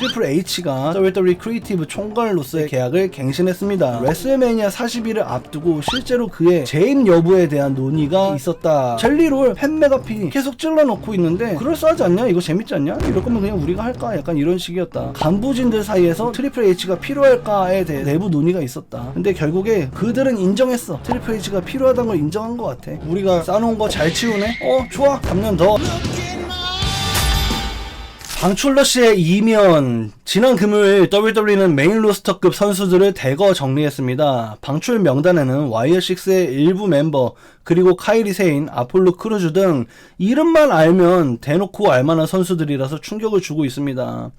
트리플 H가 WWE 크리에이티브 총괄로서의 계약을 갱신했습니다. 레슬매니아 42를 앞두고 실제로 그의 재임 여부에 대한 논의가 있었다. 젤리롤 팬메가피 계속 찔러넣고 있는데 그럴싸하지 않냐? 이거 재밌지 않냐? 이럴 거면 그냥 우리가 할까? 약간 이런 식이었다. 간부진들 사이에서 트리플 H가 필요할까에 대해 내부 논의가 있었다. 근데 결국에 그들은 인정했어. 트리플 H가 필요하다는 걸 인정한 것 같아. 우리가 쌓아놓은 거 잘 치우네? 좋아. 감면 더. 방출러시의 이면. 지난 금요일 WWE는 메인 로스터급 선수들을 대거 정리했습니다. 방출 명단에는 와이어6의 일부 멤버, 그리고 카이리 세인, 아폴로 크루즈 등 이름만 알면 대놓고 알만한 선수들이라서 충격을 주고 있습니다.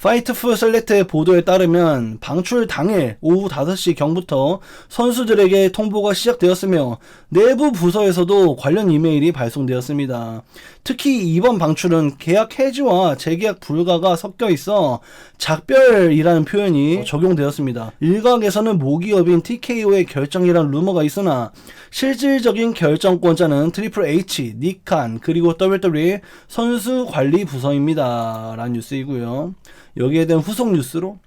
파이트 푸 셀렉트의 보도에 따르면 방출 당일 오후 5시 경부터 선수들에게 통보가 시작되었으며 내부 부서에서도 관련 이메일이 발송되었습니다. 특히 이번 방출은 계약 해지와 재계약 불가가 섞여 있어 작별이라는 표현이 적용되었습니다. 일각에서는 모기업인 TKO의 결정이란 루머가 있으나 실질적인 결정권자는 트리플 H, 니칸, 그리고 WWE 선수관리부서입니다. 라는 뉴스이고요. 여기에 대한 후속 뉴스로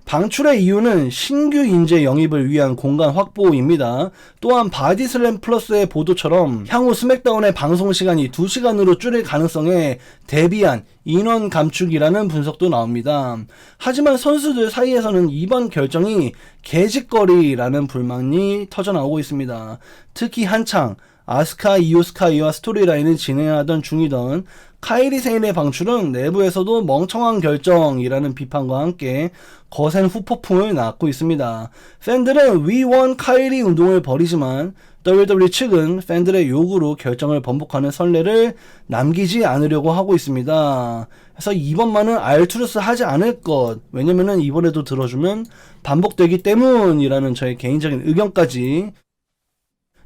방출의 이유는 신규 인재 영입을 위한 공간 확보입니다. 또한 바디슬램 플러스의 보도처럼 향후 스맥다운의 방송 시간이 2시간으로 줄일 가능성에 대비한 인원 감축이라는 분석도 나옵니다. 하지만 선수들 사이에서는 이번 결정이 개짓거리라는 불만이 터져나오고 있습니다. 특히 한창 아스카 이오스카이와 스토리라인을 진행하던 중이던 카이리 세인의 방출은 내부에서도 멍청한 결정이라는 비판과 함께 거센 후폭풍을 낳고 있습니다. 팬들은 We want 카이리 운동을 벌이지만 WWE 측은 팬들의 요구로 결정을 번복하는 선례를 남기지 않으려고 하고 있습니다. 그래서 이번만은 알투르스 하지 않을 것, 왜냐면은 이번에도 들어주면 반복되기 때문이라는 저의 개인적인 의견까지.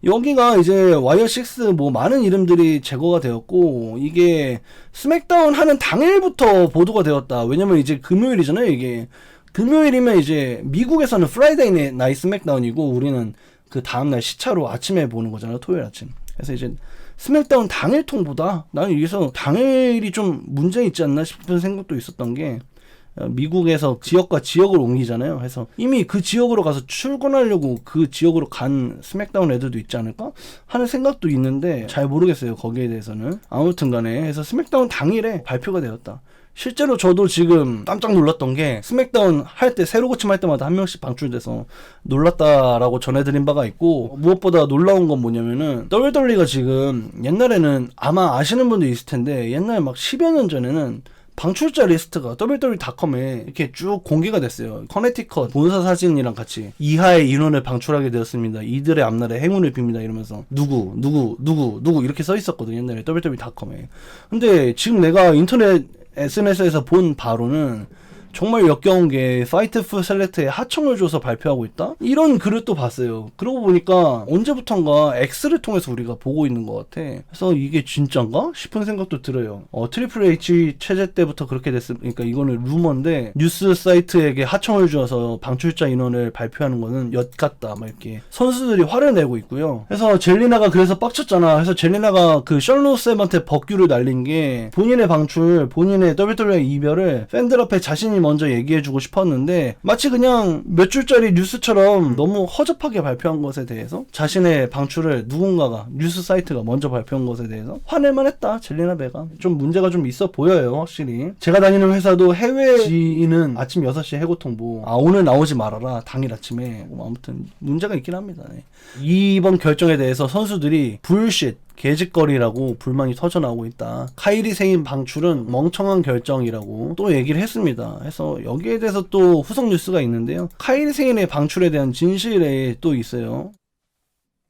여기가 이제 와이어6 뭐 많은 이름들이 제거가 되었고 이게 스맥다운 하는 당일부터 보도가 되었다. 왜냐면 이제 금요일이잖아요. 이게 금요일이면 이제 미국에서는 프라이데이 나이 스맥다운이고 우리는 그 다음날 시차로 아침에 보는 거잖아요. 토요일 아침. 그래서 이제 스맥다운 당일 통보다 나는 여기서 당일이 좀 문제 있지 않나 싶은 생각도 있었던 게 미국에서 지역과 지역을 옮기잖아요. 그래서 이미 그 지역으로 가서 출근하려고 그 지역으로 간 스맥다운 애들도 있지 않을까 하는 생각도 있는데 잘 모르겠어요. 거기에 대해서는. 아무튼 간에 해서 스맥다운 당일에 발표가 되었다. 실제로 저도 지금 깜짝 놀랐던 게 스맥다운 할 때 새로 고침할 때마다 한 명씩 방출돼서 놀랐다라고 전해드린 바가 있고, 무엇보다 놀라운 건 뭐냐면은 WWE가 지금 옛날에는 아마 아시는 분도 있을 텐데 옛날 막 10여 년 전에는 방출자 리스트가 WWE.com에 이렇게 쭉 공개가 됐어요. 커네티컷 본사 사진이랑 같이 이하의 인원을 방출하게 되었습니다. 이들의 앞날에 행운을 빕니다. 이러면서 누구 이렇게 써 있었거든요. 옛날에 WWE.com에. 근데 지금 내가 인터넷 SNS에서 본 바로는 정말 역겨운 게 파이트 푸 셀렉트에 하청을 줘서 발표하고 있다? 이런 글을 또 봤어요. 그러고 보니까 언제부턴가 X를 통해서 우리가 보고 있는 것 같아. 그래서 이게 진짠가? 싶은 생각도 들어요. 트리플 H 체제 때부터 그렇게 됐으니까 이거는 루머인데 뉴스 사이트에게 하청을 주어서 방출자 인원을 발표하는 거는 엿 같다. 막 이렇게 선수들이 화를 내고 있고요. 그래서 젤리나가 그래서 빡쳤잖아. 그래서 젤리나가 그 셜로스한테 법규를 날린 게 본인의 방출, 본인의 WWE 이별을 팬들 앞에 자신이 먼저 얘기해주고 싶었는데 마치 그냥 몇 줄짜리 뉴스처럼 너무 허접하게 발표한 것에 대해서 자신의 방출을 누군가가 뉴스 사이트가 먼저 발표한 것에 대해서 화낼만 했다. 젤리나 베가 좀 문제가 좀 있어 보여요. 확실히 제가 다니는 회사도 해외 지인은 아침 6시에 해고 통보 오늘 나오지 말아라 당일 아침에. 아무튼 문제가 있긴 합니다. 네. 이번 결정에 대해서 선수들이 불쉿 개짓거리라고 불만이 터져나오고 있다. 카이리 세인 방출은 멍청한 결정이라고 또 얘기를 했습니다. 그래서 여기에 대해서 또 후속 뉴스가 있는데요. 카이리 세인의 방출에 대한 진실에 또 있어요.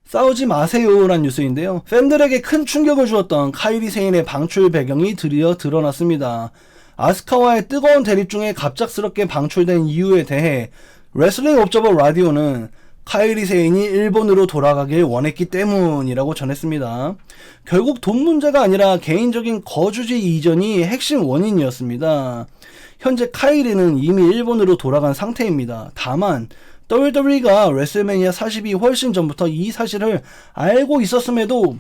싸우지 마세요 란 뉴스인데요. 팬들에게 큰 충격을 주었던 카이리 세인의 방출 배경이 드디어 드러났습니다. 아스카와의 뜨거운 대립 중에 갑작스럽게 방출된 이유에 대해 레슬링 옵저버 라디오는 카이리 세인이 일본으로 돌아가길 원했기 때문이라고 전했습니다. 결국 돈 문제가 아니라 개인적인 거주지 이전이 핵심 원인이었습니다. 현재 카이리는 이미 일본으로 돌아간 상태입니다. 다만 WWE가 레슬매니아 42 훨씬 전부터 이 사실을 알고 있었음에도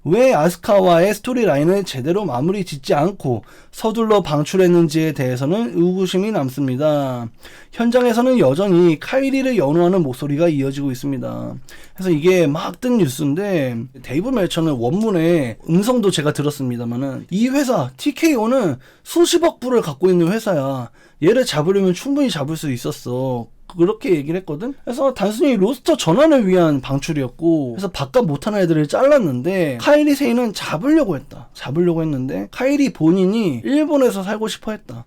왜 아스카와의 스토리라인을 제대로 마무리 짓지 않고 서둘러 방출했는지에 대해서는 의구심이 남습니다. 현장에서는 여전히 카이리를 연호하는 목소리가 이어지고 있습니다. 그래서 이게 막 뜬 뉴스인데 데이브 멜처는 원문에 음성도 제가 들었습니다만은 이 회사 TKO는 수십억 불을 갖고 있는 회사야. 얘를 잡으려면 충분히 잡을 수 있었어. 그렇게 얘기를 했거든. 그래서 단순히 로스터 전환을 위한 방출이었고, 그래서 바깥 못하는 애들을 잘랐는데 카이리 세이는 잡으려고 했는데 카이리 본인이 일본에서 살고 싶어 했다.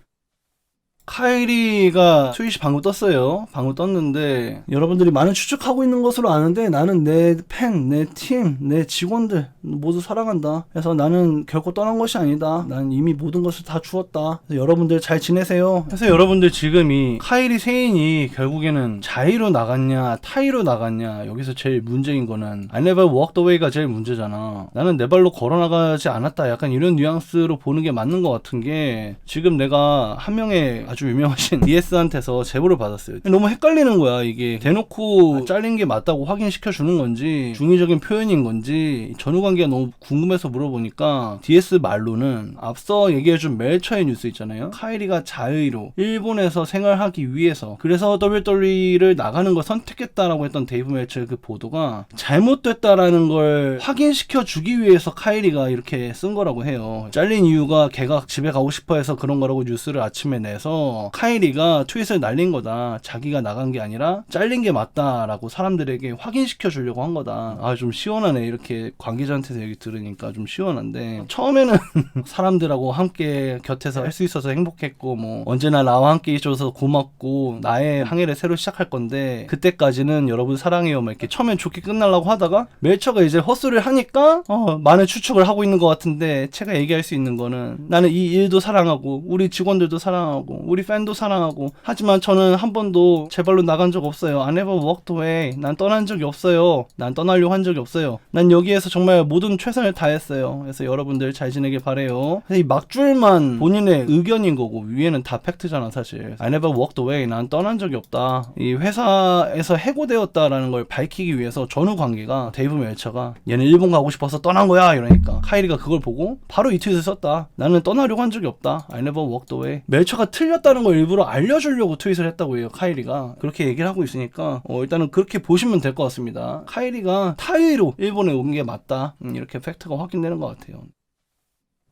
카이리가 트윗이 방금 떴어요. 방금 떴는데 여러분들이 많은 추측하고 있는 것으로 아는데 나는 내 팬, 내 팀, 내 직원들 모두 사랑한다. 그래서 나는 결코 떠난 것이 아니다. 난 이미 모든 것을 다 주었다. 그래서 여러분들 잘 지내세요. 그래서 여러분들 지금 이 카이리 세인이 결국에는 자이로 나갔냐 타이로 나갔냐 여기서 제일 문제인 거는 I never walked away가 제일 문제잖아. 나는 내 발로 걸어나가지 않았다. 약간 이런 뉘앙스로 보는 게 맞는 것 같은 게 지금 내가 한 명의 아주 유명하신 DS한테서 제보를 받았어요. 너무 헷갈리는 거야. 이게 대놓고 잘린 게 맞다고 확인시켜 주는 건지 중의적인 표현인 건지 전후관계가 너무 궁금해서 물어보니까 DS 말로는 앞서 얘기해준 멜처의 뉴스 있잖아요. 카이리가 자의로 일본에서 생활하기 위해서 그래서 WWE를 나가는 걸 선택했다라고 했던 데이브 멜처의 그 보도가 잘못됐다라는 걸 확인시켜 주기 위해서 카이리가 이렇게 쓴 거라고 해요. 잘린 이유가 걔가 집에 가고 싶어 해서 그런 거라고 뉴스를 아침에 내서 카이리가 트윗을 날린 거다. 자기가 나간 게 아니라 잘린 게 맞다라고 사람들에게 확인시켜 주려고 한 거다. 아, 좀 시원하네. 이렇게 관계자한테서 얘기 들으니까 좀 시원한데 처음에는 사람들하고 함께 곁에서 할 수 있어서 행복했고 뭐 언제나 나와 함께 있어서 고맙고 나의 항해를 새로 시작할 건데 그때까지는 여러분 사랑해요 막 이렇게 처음엔 좋게 끝나려고 하다가 멜처가 이제 헛소리를 하니까 많은 추측을 하고 있는 것 같은데 제가 얘기할 수 있는 거는 나는 이 일도 사랑하고 우리 직원들도 사랑하고 우리 팬도 사랑하고 하지만 저는 한 번도 제 발로 나간 적 없어요. I never walked away. 난 떠난 적이 없어요. 난 떠나려고 한 적이 없어요. 난 여기에서 정말 모든 최선을 다했어요. 그래서 여러분들 잘 지내길 바래요. 이 막줄만 본인의 의견인 거고 위에는 다 팩트잖아 사실. I never walked away. 난 떠난 적이 없다. 이 회사에서 해고되었다라는 걸 밝히기 위해서 전후 관계가 데이브 멜처가 얘는 일본 가고 싶어서 떠난 거야 이러니까 카이리가 그걸 보고 바로 이 트윗을 썼다. 나는 떠나려고 한 적이 없다. I never walked away. 멜처가 틀렸다는 걸 일부러 알려주려고 트윗을 했다고 해요. 카이리가 그렇게 얘기를 하고 있으니까 일단은 그렇게 보시면 될 것 같습니다. 카이리가 타이로 일본에 온 게 맞다. 이렇게 팩트가 확인되는 것 같아요.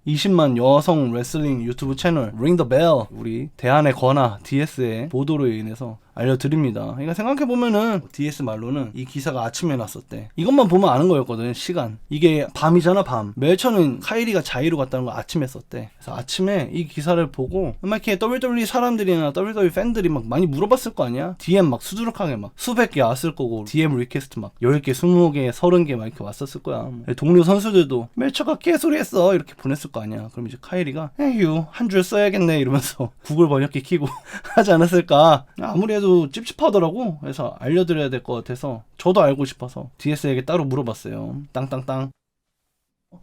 20만 여성 레슬링 유튜브 채널 Ring the Bell 우리 대한의 권하 DS의 보도로 인해서 알려드립니다. 그러니까 생각해보면은 DS 말로는 이 기사가 아침에 났었대. 이것만 보면 아는 거였거든. 시간 이게 밤이잖아 밤. 멜처는 카이리가 자이로 갔다는 걸 아침에 썼대. 그래서 아침에 이 기사를 보고 막 이렇게 WWE 사람들이나 WWE 팬들이 막 많이 물어봤을 거 아니야. DM 막 수두룩하게 막 수백 개 왔을 거고 DM 리퀘스트 막 10개 20개 30개 막 이렇게 왔었을 거야. 동료 선수들도 멜처가 개소리 했어 이렇게 보냈을 거 아니야. 그럼 이제 카이리가 에휴 한 줄 써야겠네 이러면서 구글 번역기 키고 하지 않았을까. 아무리 해도 찝찝하더라고. 그래서 알려드려야 될 것 같아서 저도 알고 싶어서 DS에게 따로 물어봤어요. 땅땅땅.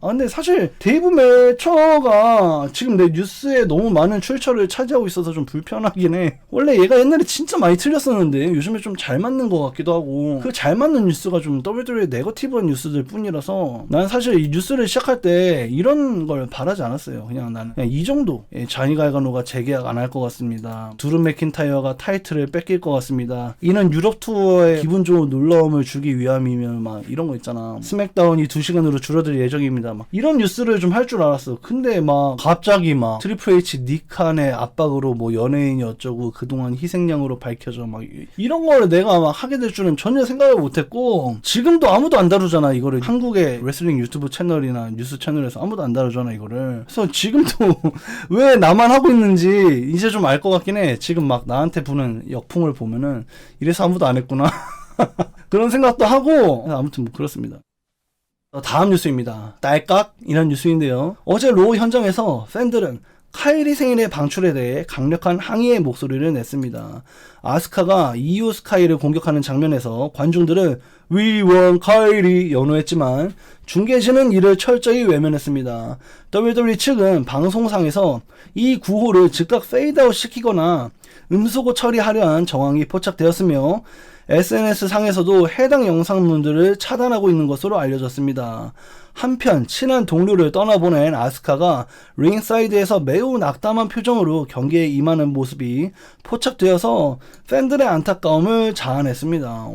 근데 사실 데이브 멜처가 지금 내 뉴스에 너무 많은 출처를 차지하고 있어서 좀 불편하긴 해. 원래 얘가 옛날에 진짜 많이 틀렸었는데 요즘에 좀 잘 맞는 것 같기도 하고 그 잘 맞는 뉴스가 좀 WWE 네거티브한 뉴스들 뿐이라서 난 사실 이 뉴스를 시작할 때 이런 걸 바라지 않았어요. 나는 그냥 이 정도. 자니 갈가노가 재계약 안 할 것 같습니다. 드루 맥킨타이어가 타이틀을 뺏길 것 같습니다. 이는 유럽 투어에 기분 좋은 놀라움을 주기 위함이면 막 이런 거 있잖아. 스맥다운이 2시간으로 줄어들 예정입니다. 막 이런 뉴스를 좀 할 줄 알았어. 근데 막 갑자기 막 트리플 H 닉한의 압박으로 뭐 연예인이 어쩌고 그동안 희생양으로 밝혀져 막 이런 거를 내가 막 하게 될 줄은 전혀 생각을 못했고 지금도 아무도 안 다루잖아 이거를. 한국의 레슬링 유튜브 채널이나 뉴스 채널에서 아무도 안 다루잖아 이거를. 그래서 지금도 왜 나만 하고 있는지 이제 좀 알 것 같긴 해. 지금 막 나한테 부는 역풍을 보면은 이래서 아무도 안 했구나 그런 생각도 하고 아무튼 뭐 그렇습니다. 다음 뉴스입니다. 딸깍 이런 뉴스인데요. 어제 로 현장에서 팬들은 카이리 생일의 방출에 대해 강력한 항의의 목소리를 냈습니다. 아스카가 이오 스카이를 공격하는 장면에서 관중들은 We want 카이리 연호했지만 중계진은 이를 철저히 외면했습니다. WWE 측은 방송상에서 이 구호를 즉각 페이드아웃 시키거나 음소거 처리하려 한 정황이 포착되었으며 SNS 상에서도 해당 영상문들을 차단하고 있는 것으로 알려졌습니다. 한편 친한 동료를 떠나보낸 아스카가 링사이드에서 매우 낙담한 표정으로 경기에 임하는 모습이 포착되어서 팬들의 안타까움을 자아냈습니다.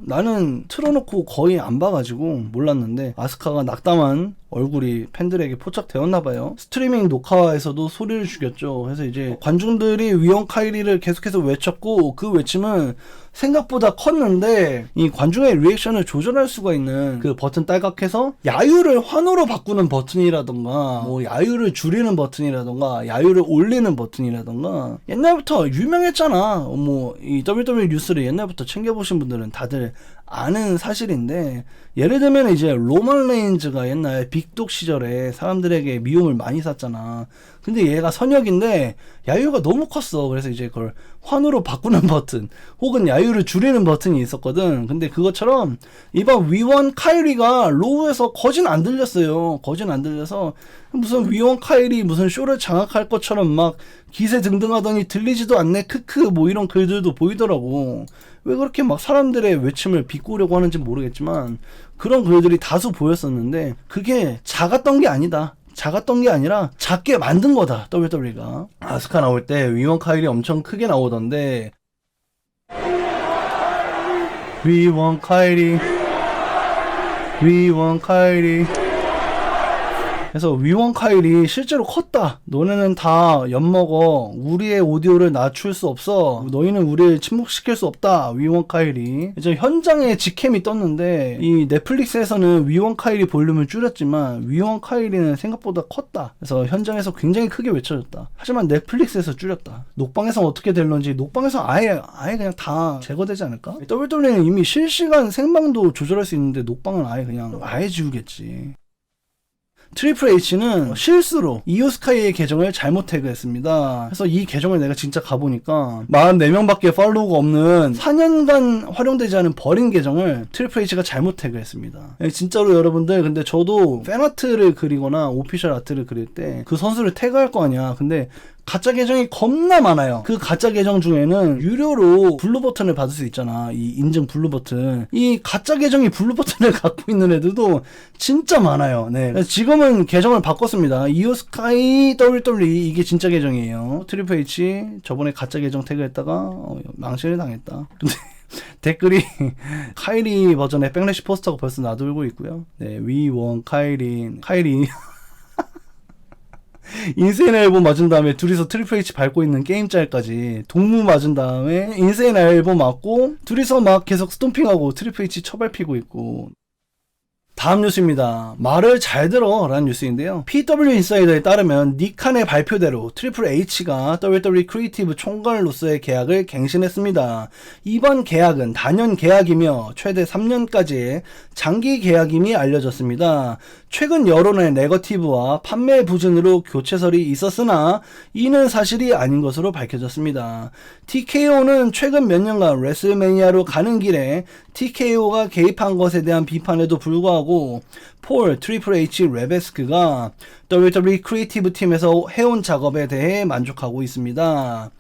나는 틀어놓고 거의 안 봐가지고 몰랐는데 아스카가 낙담한 얼굴이 팬들에게 포착되었나봐요. 스트리밍 녹화에서도 소리를 죽였죠. 그래서 이제 관중들이 위원 카이리를 계속해서 외쳤고 그 외침은 생각보다 컸는데 이 관중의 리액션을 조절할 수가 있는 그 버튼 딸깍해서 야유를 환호로 바꾸는 버튼이라던가 뭐 야유를 줄이는 버튼이라던가 야유를 올리는 버튼이라던가 옛날부터 유명했잖아. 뭐 이 WWE 뉴스를 옛날부터 챙겨보신 분들은 다들 아는 사실인데 예를 들면 이제 로만 레인즈가 옛날 빅독 시절에 사람들에게 미움을 많이 샀잖아. 근데 얘가 선역인데 야유가 너무 컸어. 그래서 이제 그걸 환호로 바꾸는 버튼 혹은 야유를 줄이는 버튼이 있었거든. 근데 그것처럼 이번 위원 카이리가 로우에서 거진 안 들렸어요. 거진 안 들려서 무슨 위원 카이리 무슨 쇼를 장악할 것처럼 막 기세 등등하더니 들리지도 않네 크크 뭐 이런 글들도 보이더라고. 왜 그렇게 막 사람들의 외침을 비꼬려고 하는지 모르겠지만 그런 글들이 다수 보였었는데 그게 작았던 게 아니다. 작았던 게 아니라 작게 만든 거다. WWE가. 아스카 나올 때 위원 카일이 엄청 크게 나오던데 위원 카일이 위원 카일이 그래서 위원 카일이 실제로 컸다. 너네는 다 엿먹어. 우리의 오디오를 낮출 수 없어. 너희는 우리를 침묵시킬 수 없다. 위원 카일이. 이제 현장에 직캠이 떴는데 이 넷플릭스에서는 위원 카일이 볼륨을 줄였지만 위원 카일이는 생각보다 컸다. 그래서 현장에서 굉장히 크게 외쳐졌다. 하지만 넷플릭스에서 줄였다. 녹방에서 어떻게 될런지 녹방에서 아예 그냥 다 제거되지 않을까? WWE는 이미 실시간 생방도 조절할 수 있는데 녹방은 아예 지우겠지. 트리플 H는 실수로 이오스카이의 계정을 잘못 태그했습니다. 그래서 이 계정을 내가 진짜 가보니까 44명밖에 팔로우가 없는 4년간 활용되지 않은 버린 계정을 트리플 H가 잘못 태그했습니다. 진짜로 여러분들 근데 저도 팬아트를 그리거나 오피셜 아트를 그릴 때 그 선수를 태그할 거 아니야. 근데 가짜 계정이 겁나 많아요. 그 가짜 계정 중에는 유료로 블루 버튼을 받을 수 있잖아. 이 인증 블루 버튼. 이 가짜 계정이 블루 버튼을 갖고 있는 애들도 진짜 많아요. 네. 지금은 계정을 바꿨습니다. 이오스카이 WWE 이게 진짜 계정이에요. 트리플 H 저번에 가짜 계정 태그했다가 망신을 당했다. 근데 댓글이 카이리 버전의 백래시 포스터가 벌써 나돌고 있고요. 네, 위원 카이리 인세인 앨범 맞은 다음에 둘이서 트리플 H 밟고 있는 게임 짤까지 동무 맞은 다음에 인세인 앨범 맞고 둘이서 막 계속 스톰핑하고 트리플 H 처밟히고 있고. 다음 뉴스입니다. 말을 잘 들어 라는 뉴스인데요. PW 인사이더에 따르면 니칸의 발표대로 트리플 H가 WWE 크리에이티브 총괄로서의 계약을 갱신했습니다. 이번 계약은 단연 계약이며 최대 3년까지의 장기 계약임이 알려졌습니다. 최근 여론의 네거티브와 판매 부진으로 교체설이 있었으나 이는 사실이 아닌 것으로 밝혀졌습니다. TKO는 최근 몇 년간 레슬매니아로 가는 길에 TKO가 개입한 것에 대한 비판에도 불구하고 폴 트리플 H 레베스크가 WWE 크리에이티브 팀에서 해온 작업에 대해 만족하고 있습니다.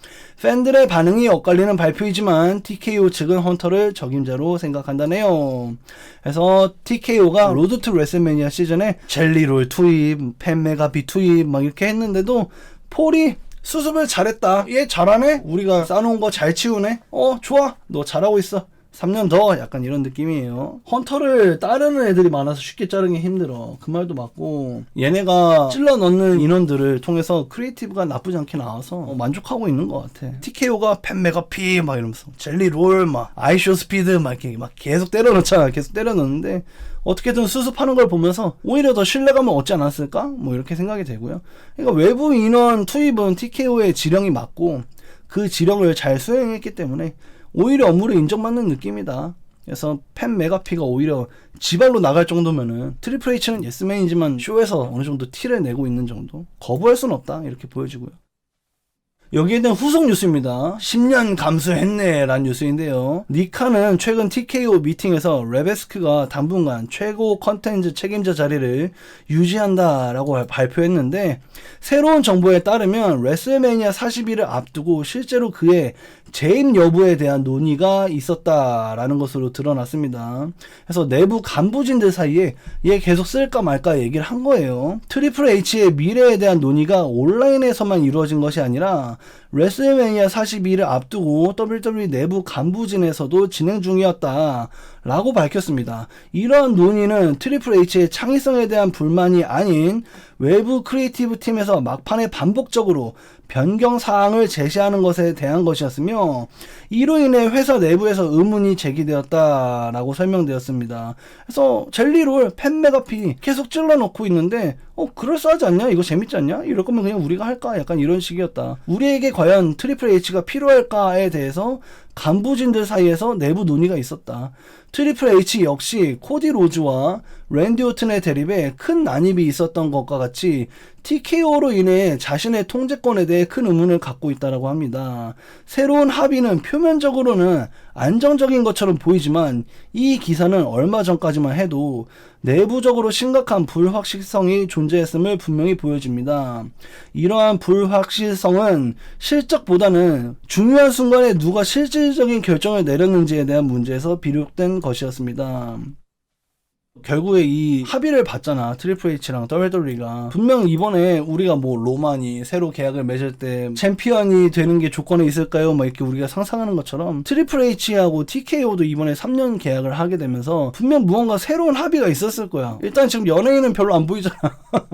팬들의 반응이 엇갈리는 발표이지만 TKO 측은 헌터를 적임자로 생각한다네요. 그래서 TKO가 로드 투 레슬매니아 시즌에 젤리롤 투입, 팬메가비 투입 막 이렇게 했는데도 폴이 수습을 잘했다. 얘 잘하네? 우리가 싸놓은 거 잘 치우네? 좋아. 너 잘하고 있어. 3년 더 약간 이런 느낌이에요. 헌터를 따르는 애들이 많아서 쉽게 자르기 힘들어. 그 말도 맞고 얘네가 찔러 넣는 인원들을 통해서 크리에이티브가 나쁘지 않게 나와서 만족하고 있는 것 같아. TKO가 팬메가피 막 이러면서 젤리롤 막 아이쇼 스피드 막 이렇게 막 계속 때려넣잖아. 계속 때려넣는데 어떻게든 수습하는 걸 보면서 오히려 더 신뢰감을 얻지 않았을까? 뭐 이렇게 생각이 되고요. 그러니까 외부 인원 투입은 TKO의 지령이 맞고 그 지령을 잘 수행했기 때문에 오히려 업무를 인정받는 느낌이다. 그래서 팬 메가피가 오히려 지발로 나갈 정도면은 트리플 H는 예스맨이지만 쇼에서 어느 정도 티를 내고 있는 정도. 거부할 수는 없다. 이렇게 보여지고요. 여기에 대한 후속 뉴스입니다. 10년 감수했네 라는 뉴스인데요. 니카는 최근 TKO 미팅에서 레베스크가 당분간 최고 컨텐츠 책임자 자리를 유지한다 라고 발표했는데, 새로운 정보에 따르면 레슬매니아 42를 앞두고 실제로 그의 재임 여부에 대한 논의가 있었다라는 것으로 드러났습니다. 그래서 내부 간부진들 사이에 얘 계속 쓸까 말까 얘기를 한 거예요. 트리플 H의 미래에 대한 논의가 온라인에서만 이루어진 것이 아니라 레슬매니아 42를 앞두고 WWE 내부 간부진에서도 진행 중이었다 라고 밝혔습니다. 이러한 논의는 트리플 H의 창의성에 대한 불만이 아닌 외부 크리에이티브 팀에서 막판에 반복적으로 변경 사항을 제시하는 것에 대한 것이었으며, 이로 인해 회사 내부에서 의문이 제기되었다라고 설명되었습니다. 그래서 젤리롤 팬메가피 계속 찔러놓고 있는데 그럴싸하지 않냐? 이거 재밌지 않냐? 이럴 거면 그냥 우리가 할까? 약간 이런 식이었다. 우리에게 과연 트리플 H가 필요할까에 대해서 간부진들 사이에서 내부 논의가 있었다. 트리플 H 역시 코디 로즈와 랜디 오튼의 대립에 큰 난입이 있었던 것과 같이 TKO로 인해 자신의 통제권에 대해 큰 의문을 갖고 있다고 합니다. 새로운 합의는 표면적으로는 안정적인 것처럼 보이지만 이 기사는 얼마 전까지만 해도 내부적으로 심각한 불확실성이 존재했음을 분명히 보여줍니다. 이러한 불확실성은 실적보다는 중요한 순간에 누가 실질적인 결정을 내렸는지에 대한 문제에서 비롯된 것이었습니다. 결국에 이 합의를 봤잖아, 트리플 H랑 WWE가. 분명 이번에 우리가 뭐 로만이 새로 계약을 맺을 때 챔피언이 되는 게 조건에 있을까요? 막 이렇게 우리가 상상하는 것처럼 트리플 H하고 TKO도 이번에 3년 계약을 하게 되면서 분명 무언가 새로운 합의가 있었을 거야. 일단 지금 연예인은 별로 안 보이잖아.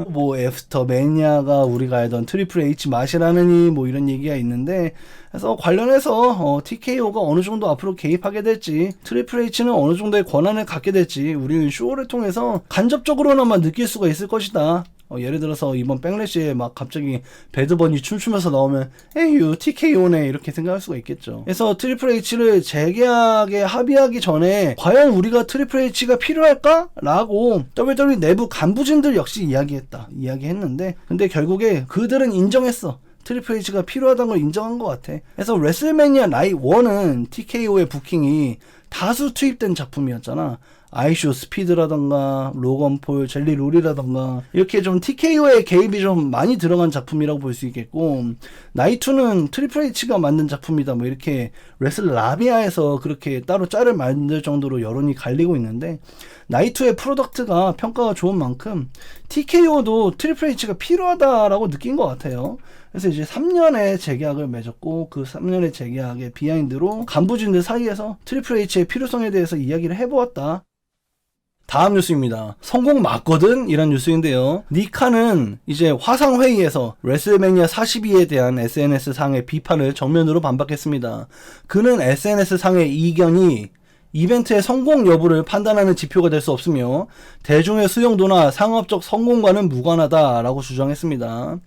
뭐 애프터 매니아가 우리가 알던 트리플 H 맛이라느니 뭐 이런 얘기가 있는데, 그래서 관련해서 TKO가 어느 정도 앞으로 개입하게 될지, 트리플 H는 어느 정도의 권한을 갖게 될지 우리는 쇼를 통해서 간접적으로나마 느낄 수가 있을 것이다. 예를 들어서 이번 백래시에 막 갑자기 배드버니 춤추면서 나오면 에휴 TKO네 이렇게 생각할 수가 있겠죠. 그래서 트리플 H를 재계약에 합의하기 전에 과연 우리가 트리플 H가 필요할까? 라고 WWE 내부 간부진들 역시 이야기했는데, 근데 결국에 그들은 인정했어. 트리플 H가 필요하다는 걸 인정한 것 같아. 그래서 레슬매니아 나이 1은 TKO의 부킹이 다수 투입된 작품이었잖아. 아이쇼 스피드라던가 로건 폴, 젤리 롤이라던가 이렇게 좀 TKO의 개입이 좀 많이 들어간 작품이라고 볼 수 있겠고, 나이2는 트리플 H가 만든 작품이다 뭐 이렇게 레슬라비아에서 그렇게 따로 짤을 만들 정도로 여론이 갈리고 있는데, 나이2의 프로덕트가 평가가 좋은 만큼 TKO도 트리플 H가 필요하다라고 느낀 것 같아요. 그래서 이제 3년의 재계약을 맺었고, 그 3년의 재계약의 비하인드로 간부진들 사이에서 트리플 H의 필요성에 대해서 이야기를 해보았다. 다음 뉴스입니다. 성공 맞거든? 이런 뉴스인데요. 니카는 이제 화상회의에서 레슬매니아 42에 대한 SNS상의 비판을 정면으로 반박했습니다. 그는 SNS상의 이견이 이벤트의 성공 여부를 판단하는 지표가 될 수 없으며 대중의 수용도나 상업적 성공과는 무관하다라고 주장했습니다.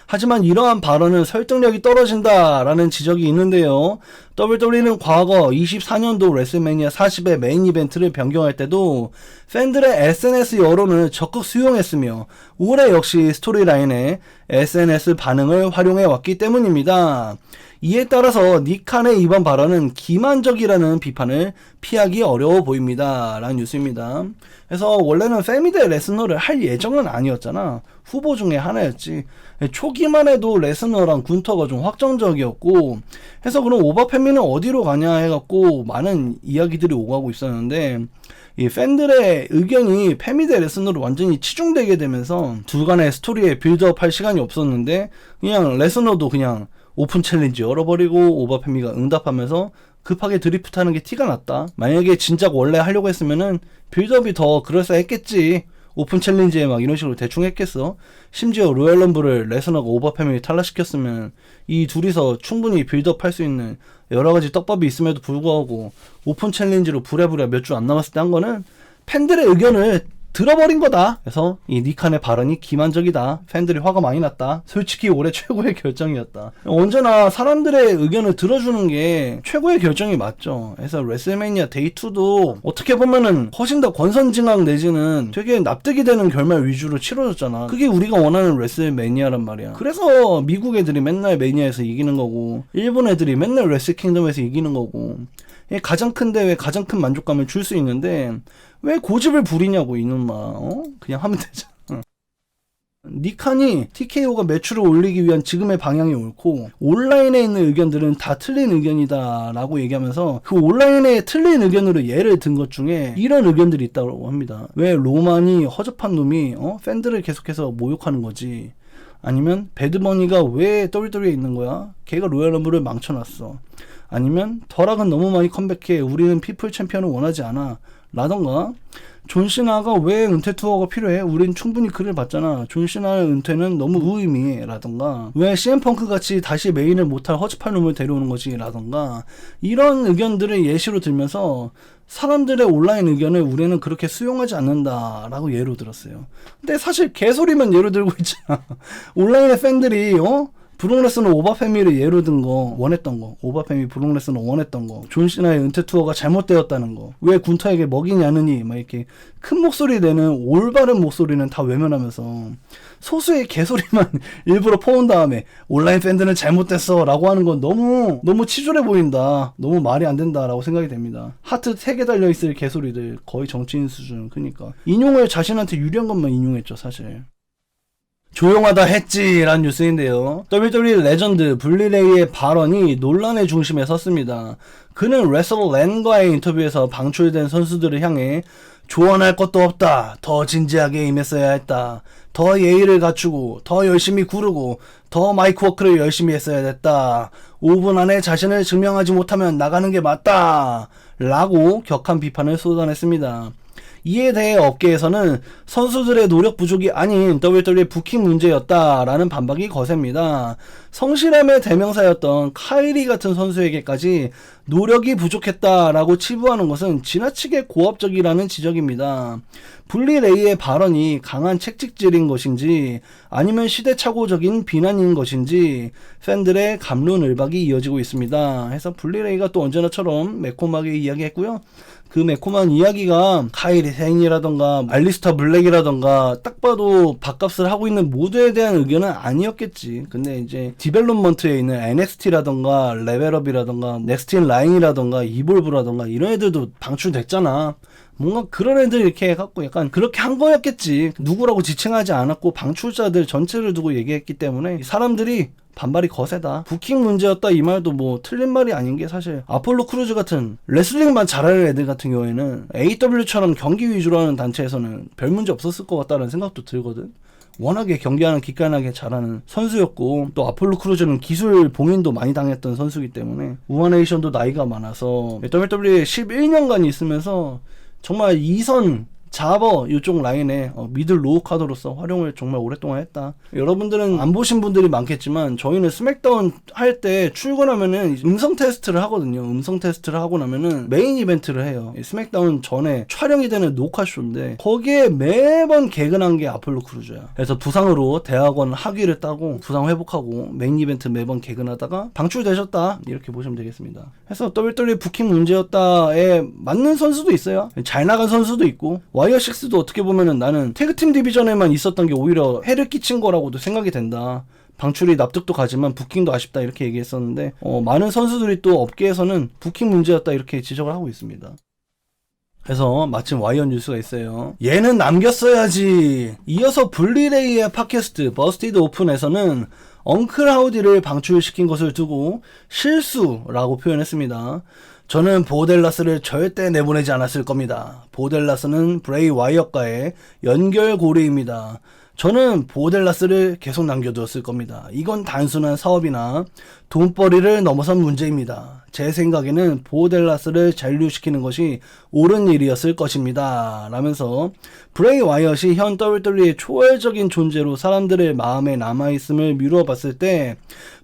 하지만 이러한 발언은 설득력이 떨어진다라는 지적이 있는데요. WWE는 과거 24년도 레슬매니아 40의 메인 이벤트를 변경할 때도 팬들의 SNS 여론을 적극 수용했으며 올해 역시 스토리라인에 SNS 반응을 활용해 왔기 때문입니다. 이에 따라서 니칸의 이번 발언은 기만적이라는 비판을 피하기 어려워 보입니다. 라는 뉴스입니다. 그래서 원래는 페미대 레스너를 할 예정은 아니었잖아. 후보 중에 하나였지. 초기만 해도 레스너랑 군터가 좀 확정적이었고, 해서 그럼 오버패미는 어디로 가냐 해갖고 많은 이야기들이 오가고 있었는데, 이 팬들의 의견이 페미대 레스너로 완전히 치중되게 되면서 둘간의 스토리에 빌드업 할 시간이 없었는데, 그냥 레스너도 그냥 오픈 챌린지 열어버리고 오버패미가 응답하면서 급하게 드리프트하는 게 티가 났다. 만약에 진작 원래 하려고 했으면은 빌드업이 더 그럴싸했겠지. 오픈 챌린지에 막 이런 식으로 대충 했겠어. 심지어 로얄 럼블을 레스너가 오버패미를 탈락시켰으면 이 둘이서 충분히 빌드업 할 수 있는 여러가지 떡밥이 있음에도 불구하고 오픈 챌린지로 부랴부랴 몇 주 안 남았을 때 한 거는 팬들의 의견을 들어버린 거다. 그래서 이 니칸의 발언이 기만적이다. 팬들이 화가 많이 났다. 솔직히 올해 최고의 결정이었다. 언제나 사람들의 의견을 들어주는 게 최고의 결정이 맞죠. 그래서 레슬매니아 데이2도 어떻게 보면은 훨씬 더 권선징악 내지는 되게 납득이 되는 결말 위주로 치러졌잖아. 그게 우리가 원하는 레슬매니아란 말이야. 그래서 미국 애들이 맨날 매니아에서 이기는 거고, 일본 애들이 맨날 레슬킹덤에서 이기는 거고, 가장 큰 대회 가장 큰 만족감을 줄 수 있는데 왜 고집을 부리냐고 이놈아. 그냥 하면 되잖아. 니칸이 TKO가 매출을 올리기 위한 지금의 방향이 옳고 온라인에 있는 의견들은 다 틀린 의견이다 라고 얘기하면서 그 온라인에 틀린 의견으로 예를 든 것 중에 이런 의견들이 있다고 합니다. 왜 로만이 허접한 놈이 팬들을 계속해서 모욕하는 거지, 아니면 배드버니가 왜 WWE에 있는 거야, 걔가 로얄럼블을 망쳐놨어, 아니면 더락은 너무 많이 컴백해, 우리는 피플 챔피언을 원하지 않아 라던가, 존시나가 왜 은퇴 투어가 필요해, 우린 충분히 그를 봤잖아, 존시나의 은퇴는 너무 무의미해 라던가, 왜 CM펑크 같이 다시 메인을 못할 허접한 놈을 데려오는 거지 라던가, 이런 의견들을 예시로 들면서 사람들의 온라인 의견을 우리는 그렇게 수용하지 않는다 라고 예로 들었어요. 근데 사실 개소리만 예로 들고 있잖아. 온라인의 팬들이 브록 레스너 오바페미를 예로 든 거 원했던 거, 오바페미 브록 레스너 원했던 거, 존시나의 은퇴 투어가 잘못되었다는 거, 왜 군타에게 먹이냐느니 막 이렇게 큰 목소리 내는 올바른 목소리는 다 외면하면서 소수의 개소리만 일부러 퍼온 다음에 온라인 팬들은 잘못됐어 라고 하는 건 너무 치졸해 보인다, 너무 말이 안 된다 라고 생각이 됩니다. 하트 3개 달려있을 개소리들, 거의 정치인 수준. 그니까 인용을 자신한테 유리한 것만 인용했죠 사실. 조용하다 했지라는 뉴스인데요. WWE 레전드 블리레이의 발언이 논란의 중심에 섰습니다. 그는 레슬랜과의 인터뷰에서 방출된 선수들을 향해 조언할 것도 없다, 더 진지하게 임했어야 했다, 더 예의를 갖추고 더 열심히 구르고 더 마이크 워크를 열심히 했어야 됐다, 5분 안에 자신을 증명하지 못하면 나가는 게 맞다 라고 격한 비판을 쏟아냈습니다. 이에 대해 업계에서는 선수들의 노력 부족이 아닌 WWE 부킹 문제였다라는 반박이 거셉니다. 성실함의 대명사였던 카이리 같은 선수에게까지 노력이 부족했다라고 치부하는 것은 지나치게 고압적이라는 지적입니다. 블리레이의 발언이 강한 책찍질인 것인지 아니면 시대착오적인 비난인 것인지 팬들의 갑론을박이 이어지고 있습니다. 해서 블리레이가 또 언제나처럼 매콤하게 이야기했고요. 그 매콤한 이야기가 카이리 세인이라던가 알리스타 블랙이라던가 딱 봐도 밥값을 하고 있는 모두에 대한 의견은 아니었겠지. 근데 이제 디벨롭먼트에 있는 NXT라던가 레벨업이라던가 넥스트인 라인이라던가 이볼브라던가 이런 애들도 방출됐잖아. 뭔가 그런 애들 이렇게 해갖고 약간 그렇게 한 거였겠지. 누구라고 지칭하지 않았고 방출자들 전체를 두고 얘기했기 때문에 사람들이 반발이 거세다, 부킹 문제였다 이 말도 뭐 틀린 말이 아닌 게, 사실 아폴로 크루즈 같은 레슬링만 잘하는 애들 같은 경우에는 AEW처럼 경기 위주로 하는 단체에서는 별 문제 없었을 것 같다는 생각도 들거든. 워낙에 경기하는 기깔나게 잘하는 선수였고, 또 아폴로 크루즈는 기술 봉인도 많이 당했던 선수이기 때문에 우아네이션도 나이가 많아서 WWE에 11년간 있으면서 정말 2선 자버 이쪽 라인에 미들 로우 카드로서 활용을 정말 오랫동안 했다. 여러분들은 안 보신 분들이 많겠지만 저희는 스맥다운 할 때 출근하면은 음성 테스트를 하거든요. 음성 테스트를 하고 나면은 메인 이벤트를 해요. 스맥다운 전에 촬영이 되는 녹화쇼인데 거기에 매번 개근한 게 아폴로 크루즈야. 그래서 부상으로 대학원 학위를 따고 부상 회복하고 메인 이벤트 매번 개근하다가 방출되셨다 이렇게 보시면 되겠습니다. 그래서 WWE 부킹 문제였다에 맞는 선수도 있어요. 잘 나간 선수도 있고, 와이어6도 어떻게 보면은 나는 태그팀 디비전에만 있었던 게 오히려 해를 끼친 거라고도 생각이 된다. 방출이 납득도 가지만 부킹도 아쉽다 이렇게 얘기했었는데 많은 선수들이 또 업계에서는 부킹 문제였다 이렇게 지적을 하고 있습니다. 그래서 마침 와이어 뉴스가 있어요. 얘는 남겼어야지. 이어서 블리레이의 팟캐스트 버스티드 오픈에서는 엉클 하우디를 방출시킨 것을 두고 실수라고 표현했습니다. 저는 보델라스를 절대 내보내지 않았을 겁니다. 보델라스는 브레이 와이어과의 연결고리입니다. 저는 보델라스를 계속 남겨두었을 겁니다. 이건 단순한 사업이나 돈벌이를 넘어선 문제입니다. 제 생각에는 보어델라스를 잔류시키는 것이 옳은 일이었을 것입니다. 라면서 브레이 와이엇이 현 WWE의 초월적인 존재로 사람들의 마음에 남아있음을 미루어 봤을 때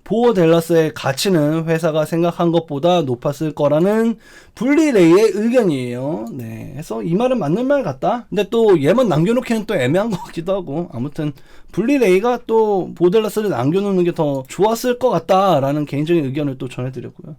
보어델라스의 가치는 회사가 생각한 것보다 높았을 거라는 분리레이의 의견이에요. 네, 그래서 이 말은 맞는 말 같다. 근데 또 얘만 남겨놓기는 또 애매한 것 같기도 하고, 아무튼 분리레이가 또 보어델라스를 남겨놓는 게 더 좋았을 것 같다라는 개인적인 의견을 또 전해드렸고요.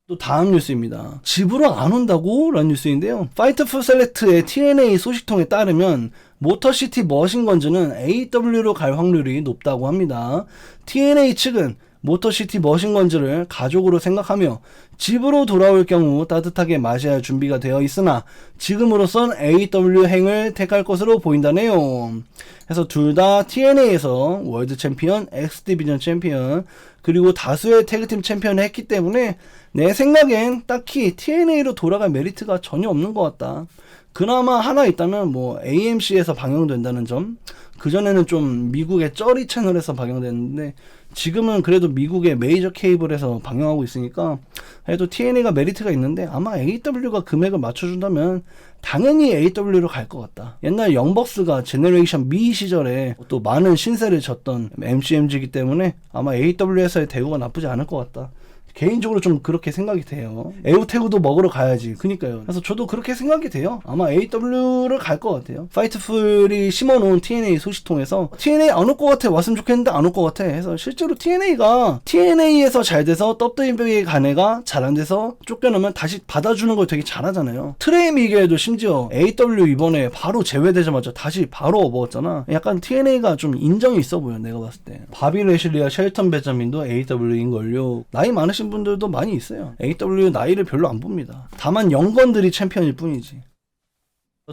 또 다음 뉴스입니다. 집으로 안 온다고? 라는 뉴스인데요. 파이트 푸 셀렉트의 TNA 소식통에 따르면 모터시티 머신건즈는 AEW로 갈 확률이 높다고 합니다. TNA 측은 모터시티 머신건즈를 가족으로 생각하며 집으로 돌아올 경우 따뜻하게 맞이할 준비가 되어 있으나 지금으로선 AEW 행을 택할 것으로 보인다네요. 그래서 둘 다 TNA에서 월드 챔피언, X 디비전 챔피언, 그리고 다수의 태그팀 챔피언을 했기 때문에 내 생각엔 딱히 TNA로 돌아갈 메리트가 전혀 없는 것 같다. 그나마 하나 있다면 뭐 AMC에서 방영된다는 점. 그전에는 좀 미국의 쩌리 채널에서 방영됐는데 지금은 그래도 미국의 메이저 케이블에서 방영하고 있으니까 그래도 TNA가 메리트가 있는데 아마 AEW가 금액을 맞춰준다면 당연히 AEW로 갈 것 같다. 옛날 영벅스가 제너레이션 미 시절에 또 많은 신세를 졌던 MCMG이기 때문에 아마 AEW에서의 대우가 나쁘지 않을 것 같다. 개인적으로 좀 그렇게 생각이 돼요. 에우테우도 먹으러 가야지. 그니까요. 그래서 저도 그렇게 생각이 돼요. 아마 AEW를 갈 것 같아요. 파이트풀이 심어놓은 TNA 소식통에서 TNA 안 올 것 같아. 왔으면 좋겠는데 안 올 것 같아. 해서 실제로 TNA가 TNA에서 잘 돼서 WWE에 간 애가 잘 안 돼서 쫓겨나면 다시 받아주는 걸 되게 잘하잖아요. 트레이 미겔도 심지어 AEW 이번에 바로 제외되자마자 다시 바로 먹었잖아. 약간 TNA가 좀 인정이 있어 보여. 내가 봤을 때. 바비 레실리와 쉘턴 베자민도 AEW인걸요. 나이 많으신 분들도 많이 있어요. AEW 나이를 별로 안 봅니다. 다만 영건들이 챔피언일 뿐이지.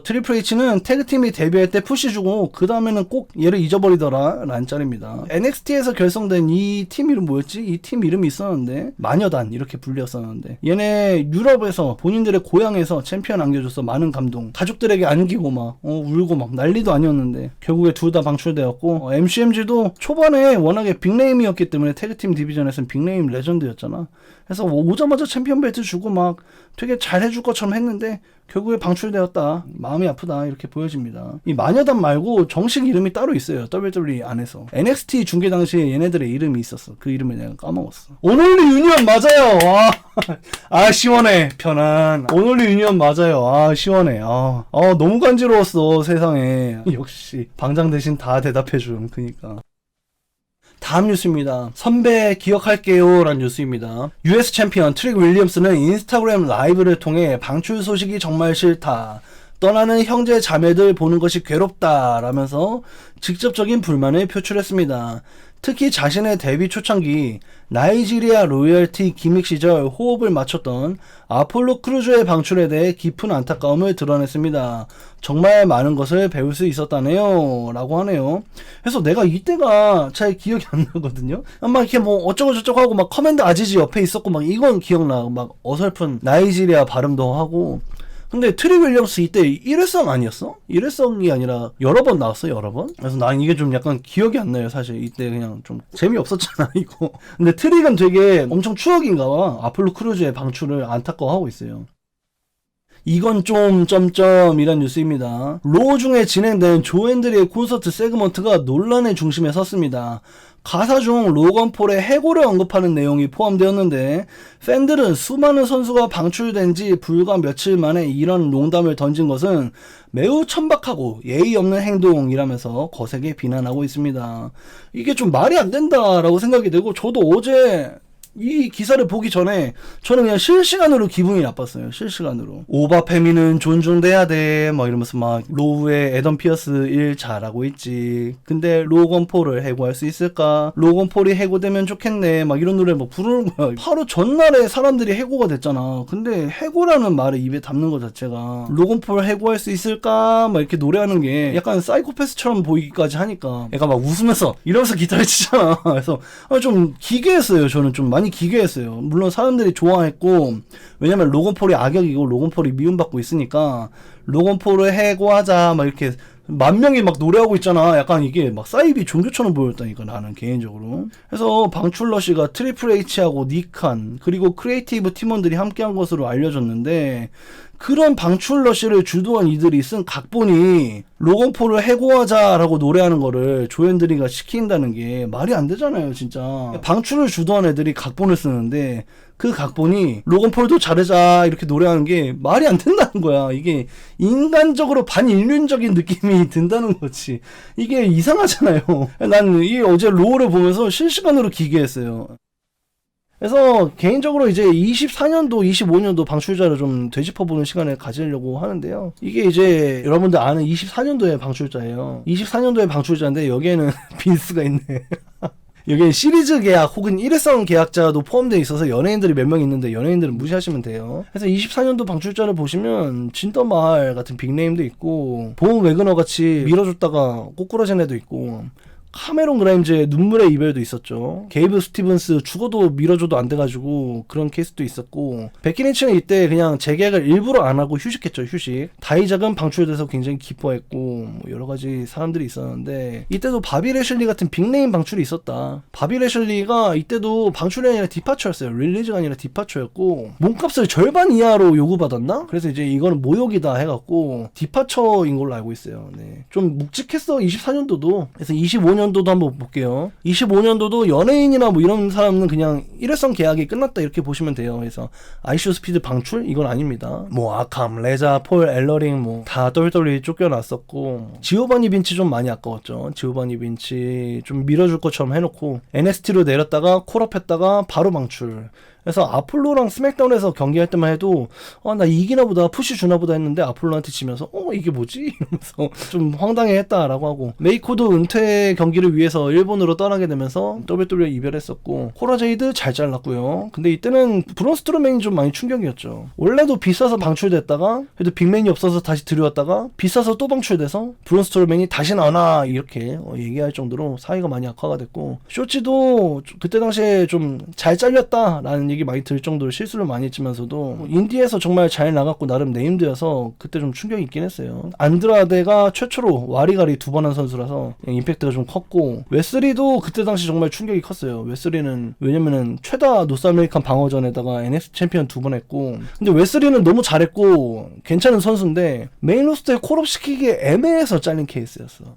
트리플 H는 태그팀이 데뷔할 때 푸시 주고 그 다음에는 꼭 얘를 잊어버리더라 라는 짤입니다. NXT에서 결성된 이 팀 이름 뭐였지? 이 팀 이름이 있었는데 마녀단 이렇게 불렸었는데 얘네 유럽에서 본인들의 고향에서 챔피언 안겨줘서 많은 감동, 가족들에게 안기고 막 울고 막 난리도 아니었는데 결국에 둘 다 방출되었고 MCMG도 초반에 워낙에 빅네임이었기 때문에 태그팀 디비전에서는 빅네임 레전드였잖아. 그래서 오자마자 챔피언 벨트 주고 막 되게 잘해줄 것처럼 했는데 결국에 방출되었다. 마음이 아프다. 이렇게 보여집니다. 이 마녀단 말고 정식 이름이 따로 있어요. WWE 안에서. NXT 중계 당시에 얘네들의 이름이 있었어. 그 이름을 내가 까먹었어. 오놀리 유니언 맞아요. 아 시원해. 편안. 오놀리 유니언 맞아요. 아 시원해. 너무 간지러웠어. 세상에. 역시 방장 대신 다 대답해줌. 그니까. 다음 뉴스입니다. 선배 기억할게요 라는 뉴스입니다. US 챔피언 트릭 윌리엄스는 인스타그램 라이브를 통해 방출 소식이 정말 싫다. 떠나는 형제 자매들 보는 것이 괴롭다 라면서 직접적인 불만을 표출했습니다. 특히 자신의 데뷔 초창기 나이지리아 로열티 기믹 시절 호흡을 맞췄던 아폴로 크루즈의 방출에 대해 깊은 안타까움을 드러냈습니다. 정말 많은 것을 배울 수 있었다네요 라고 하네요. 그래서 내가 이때가 잘 기억이 안 나거든요. 막 이렇게 뭐 어쩌고 저쩌고 하고 막 커맨드 아지지 옆에 있었고 막 이건 기억나. 막 어설픈 나이지리아 발음도 하고. 근데 트릭 윌리엄스 이때 1회성 아니었어? 1회성이 아니라 여러 번 나왔어, 여러 번? 그래서 난 이게 좀 약간 기억이 안 나요, 사실. 이때 그냥 좀 재미없었잖아, 이거. 근데 트릭은 되게 엄청 추억인가 봐. 아폴로 크루즈의 방출을 안타까워하고 있어요. 이건 좀 점점이란 뉴스입니다. 로우 중에 진행된 조앤드리의 콘서트 세그먼트가 논란의 중심에 섰습니다. 가사 중 로건 폴의 해고를 언급하는 내용이 포함되었는데 팬들은 수많은 선수가 방출된 지 불과 며칠 만에 이런 농담을 던진 것은 매우 천박하고 예의 없는 행동이라면서 거세게 비난하고 있습니다. 이게 좀 말이 안 된다라고 생각이 되고 저도 어제 이 기사를 보기 전에 저는 그냥 실시간으로 기분이 나빴어요. 실시간으로. 오바페미는 존중돼야 돼. 막 이러면서 막 로우의 애덤 피어스 일 잘하고 있지. 근데 로건 폴을 해고할 수 있을까? 로건 폴이 해고되면 좋겠네. 막 이런 노래 막 부르는 거야. 바로 전날에 사람들이 해고가 됐잖아. 근데 해고라는 말을 입에 담는 것 자체가 로건 폴 해고할 수 있을까? 막 이렇게 노래하는 게 약간 사이코패스처럼 보이기까지 하니까 애가 막 웃으면서 이러면서 기타를 치잖아. 그래서 좀 기괴했어요. 저는 좀 많이 기괴했어요. 물론 사람들이 좋아했고 왜냐면 로건 폴이 악역이고 로건 폴이 미움받고 있으니까 로건 폴을 해고하자 막 이렇게 만 명이 막 노래하고 있잖아. 약간 이게 막 사이비 종교처럼 보였다니까 나는 개인적으로. 그래서 방출러시가 트리플 H하고 니칸 그리고 크리에이티브 팀원들이 함께한 것으로 알려졌는데 그런 방출러시를 주도한 이들이 쓴 각본이 로건폴을 해고하자라고 노래하는 거를 조현들이가 시킨다는 게 말이 안 되잖아요 진짜. 방출을 주도한 애들이 각본을 쓰는데 그 각본이 로건폴도 잘하자 이렇게 노래하는 게 말이 안 된다는 거야. 이게 인간적으로 반인륜적인 느낌이 든다는 거지. 이게 이상하잖아요. 난 이 어제 로우를 보면서 실시간으로 기괴했어요. 그래서 개인적으로 이제 24년도, 25년도 방출자를 좀 되짚어보는 시간을 가지려고 하는데요. 이게 이제 여러분들 아는 24년도의 방출자예요. 24년도의 방출자인데 여기에는 빈스가 있네. 여기에 시리즈 계약 혹은 일회성 계약자도 포함되어 있어서 연예인들이 몇 명 있는데 연예인들은 무시하시면 돼요. 그래서 24년도 방출자를 보시면 진더마할 같은 빅네임도 있고 보험 웨그너 같이 밀어줬다가 꼬꾸라진 애도 있고 카메론 그라임즈의 눈물의 이별도 있었죠. 게이브 스티븐스 죽어도 밀어줘도 안 돼가지고 그런 케이스도 있었고 베키 린치는 이때 그냥 재계약을 일부러 안 하고 휴식했죠. 휴식. 다이작은 방출돼서 굉장히 기뻐했고 뭐 여러 가지 사람들이 있었는데 이때도 바비 레슐리 같은 빅네임 방출이 있었다. 바비 레슐리가 이때도 방출이 아니라 디파처였어요. 릴리즈가 아니라 디파처였고 몸값을 절반 이하로 요구받았나? 그래서 이제 이거는 모욕이다 해갖고 디파처인 걸로 알고 있어요. 네. 좀 묵직했어 24년도도. 그래서 25년도도 한번 볼게요. 25년도도 연예인이나 뭐 이런 사람은 그냥 일회성 계약이 끝났다 이렇게 보시면 돼요. 그래서 아이쇼 스피드 방출? 이건 아닙니다. 뭐 아캄, 레자, 폴, 엘러링 뭐 다 WWE 쫓겨났었고 지오바니 빈치 좀 많이 아까웠죠. 지오바니 빈치 좀 밀어줄 것처럼 해놓고 NXT로 내렸다가 콜업했다가 바로 방출. 그래서 아폴로랑 스맥다운에서 경기할 때만 해도 나 이기나 보다 푸시 주나 보다 했는데 아폴로한테 지면서 이게 뭐지? 이러면서 좀 황당해 했다라고 하고 메이코도 은퇴 경기를 위해서 일본으로 떠나게 되면서 WWE 이별했었고 코라제이드 잘 잘랐고요. 근데 이때는 브론 스트로맨이 좀 많이 충격이었죠. 원래도 비싸서 방출됐다가 그래도 빅맨이 없어서 다시 들여왔다가 비싸서 또 방출돼서 브론 스트로맨이 다시 나와나 이렇게 얘기할 정도로 사이가 많이 악화가 됐고 쇼치도 그때 당시에 좀 잘 잘렸다라는 얘기 많이 들 정도로 실수를 많이 했지만서도 인디에서 정말 잘 나갔고 나름 네임드여서 그때 좀 충격이 있긴 했어요. 안드라데가 최초로 와리가리 2번 한 선수라서 임팩트가 좀 컸고 웨슬리도 그때 당시 정말 충격이 컸어요. 웨슬리는 왜냐면은 최다 노스아메리칸 방어전에다가 NXT 챔피언 2번 했고 근데 웨슬리는 너무 잘했고 괜찮은 선수인데 메인 로스터에 콜업 시키기에 애매해서 잘린 케이스였어.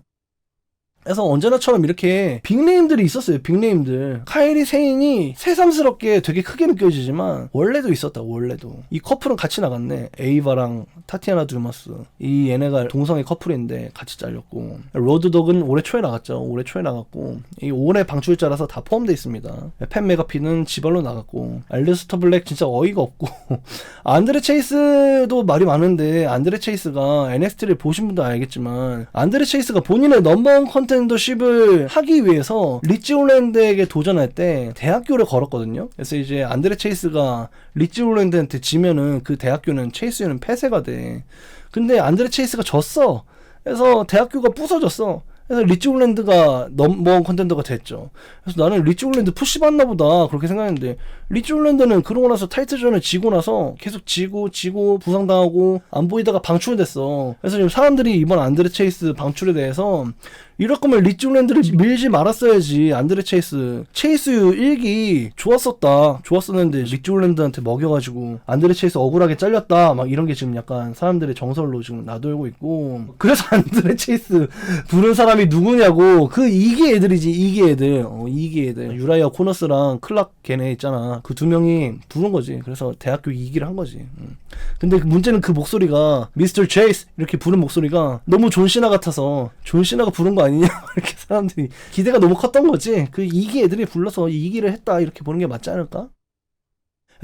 그래서 언제나처럼 이렇게 빅네임들이 있었어요. 빅네임들. 카이리 세인이 새삼스럽게 되게 크게 느껴지지만 원래도 있었다. 원래도. 이 커플은 같이 나갔네. 에이바랑 타티아나 두마스. 이 얘네가 동성애 커플인데 같이 잘렸고 로드독은 올해 초에 나갔죠. 올해 초에 나갔고 이 올해 방출자라서 다 포함되어 있습니다. 팬 메가피는 지발로 나갔고 알리스터 블랙 진짜 어이가 없고 안드레 체이스도 말이 많은데 안드레 체이스가 NXT를 보신 분도 알겠지만 안드레 체이스가 본인의 넘버원 컨텐더십을 하기 위해서 리치 올랜드에게 도전할 때 대학교를 걸었거든요. 그래서 이제 안드레 체이스가 리치 올랜드한테 지면은 그 대학교는 체이스는 폐쇄가 돼. 근데 안드레 체이스가 졌어. 그래서 대학교가 부서졌어. 그래서 리치 올랜드가 넘버원 컨텐더가 됐죠. 그래서 나는 리치 올랜드 푸시 받나 보다 그렇게 생각했는데 리치 올랜드는 그러고 나서 타이틀전을 지고 나서 계속 지고 부상당하고 안 보이다가 방출됐어. 그래서 지금 사람들이 이번 안드레 체이스 방출에 대해서 이럴 거면 리치 올랜드를 밀지 말았어야지. 안드레 체이스 1기 좋았었는데 리치 올랜드한테 먹여가지고 안드레 체이스 억울하게 잘렸다 막 이런 게 지금 약간 사람들의 정설로 지금 나돌고 있고 그래서 안드레 체이스 부른 사람이 누구냐고 그 2기 애들이지. 2기 애들 2기 애들 유라이아 코너스랑 클락 걔네 있잖아. 그 두 명이 부른 거지. 그래서 대학교 2기를 한 거지. 근데 문제는 그 목소리가 미스터 체이스 이렇게 부른 목소리가 너무 존 시나 같아서 존 시나가 부른 거 아니냐 이렇게 사람들이 기대가 너무 컸던 거지. 그 2기 애들이 불러서 2기를 했다 이렇게 보는 게 맞지 않을까?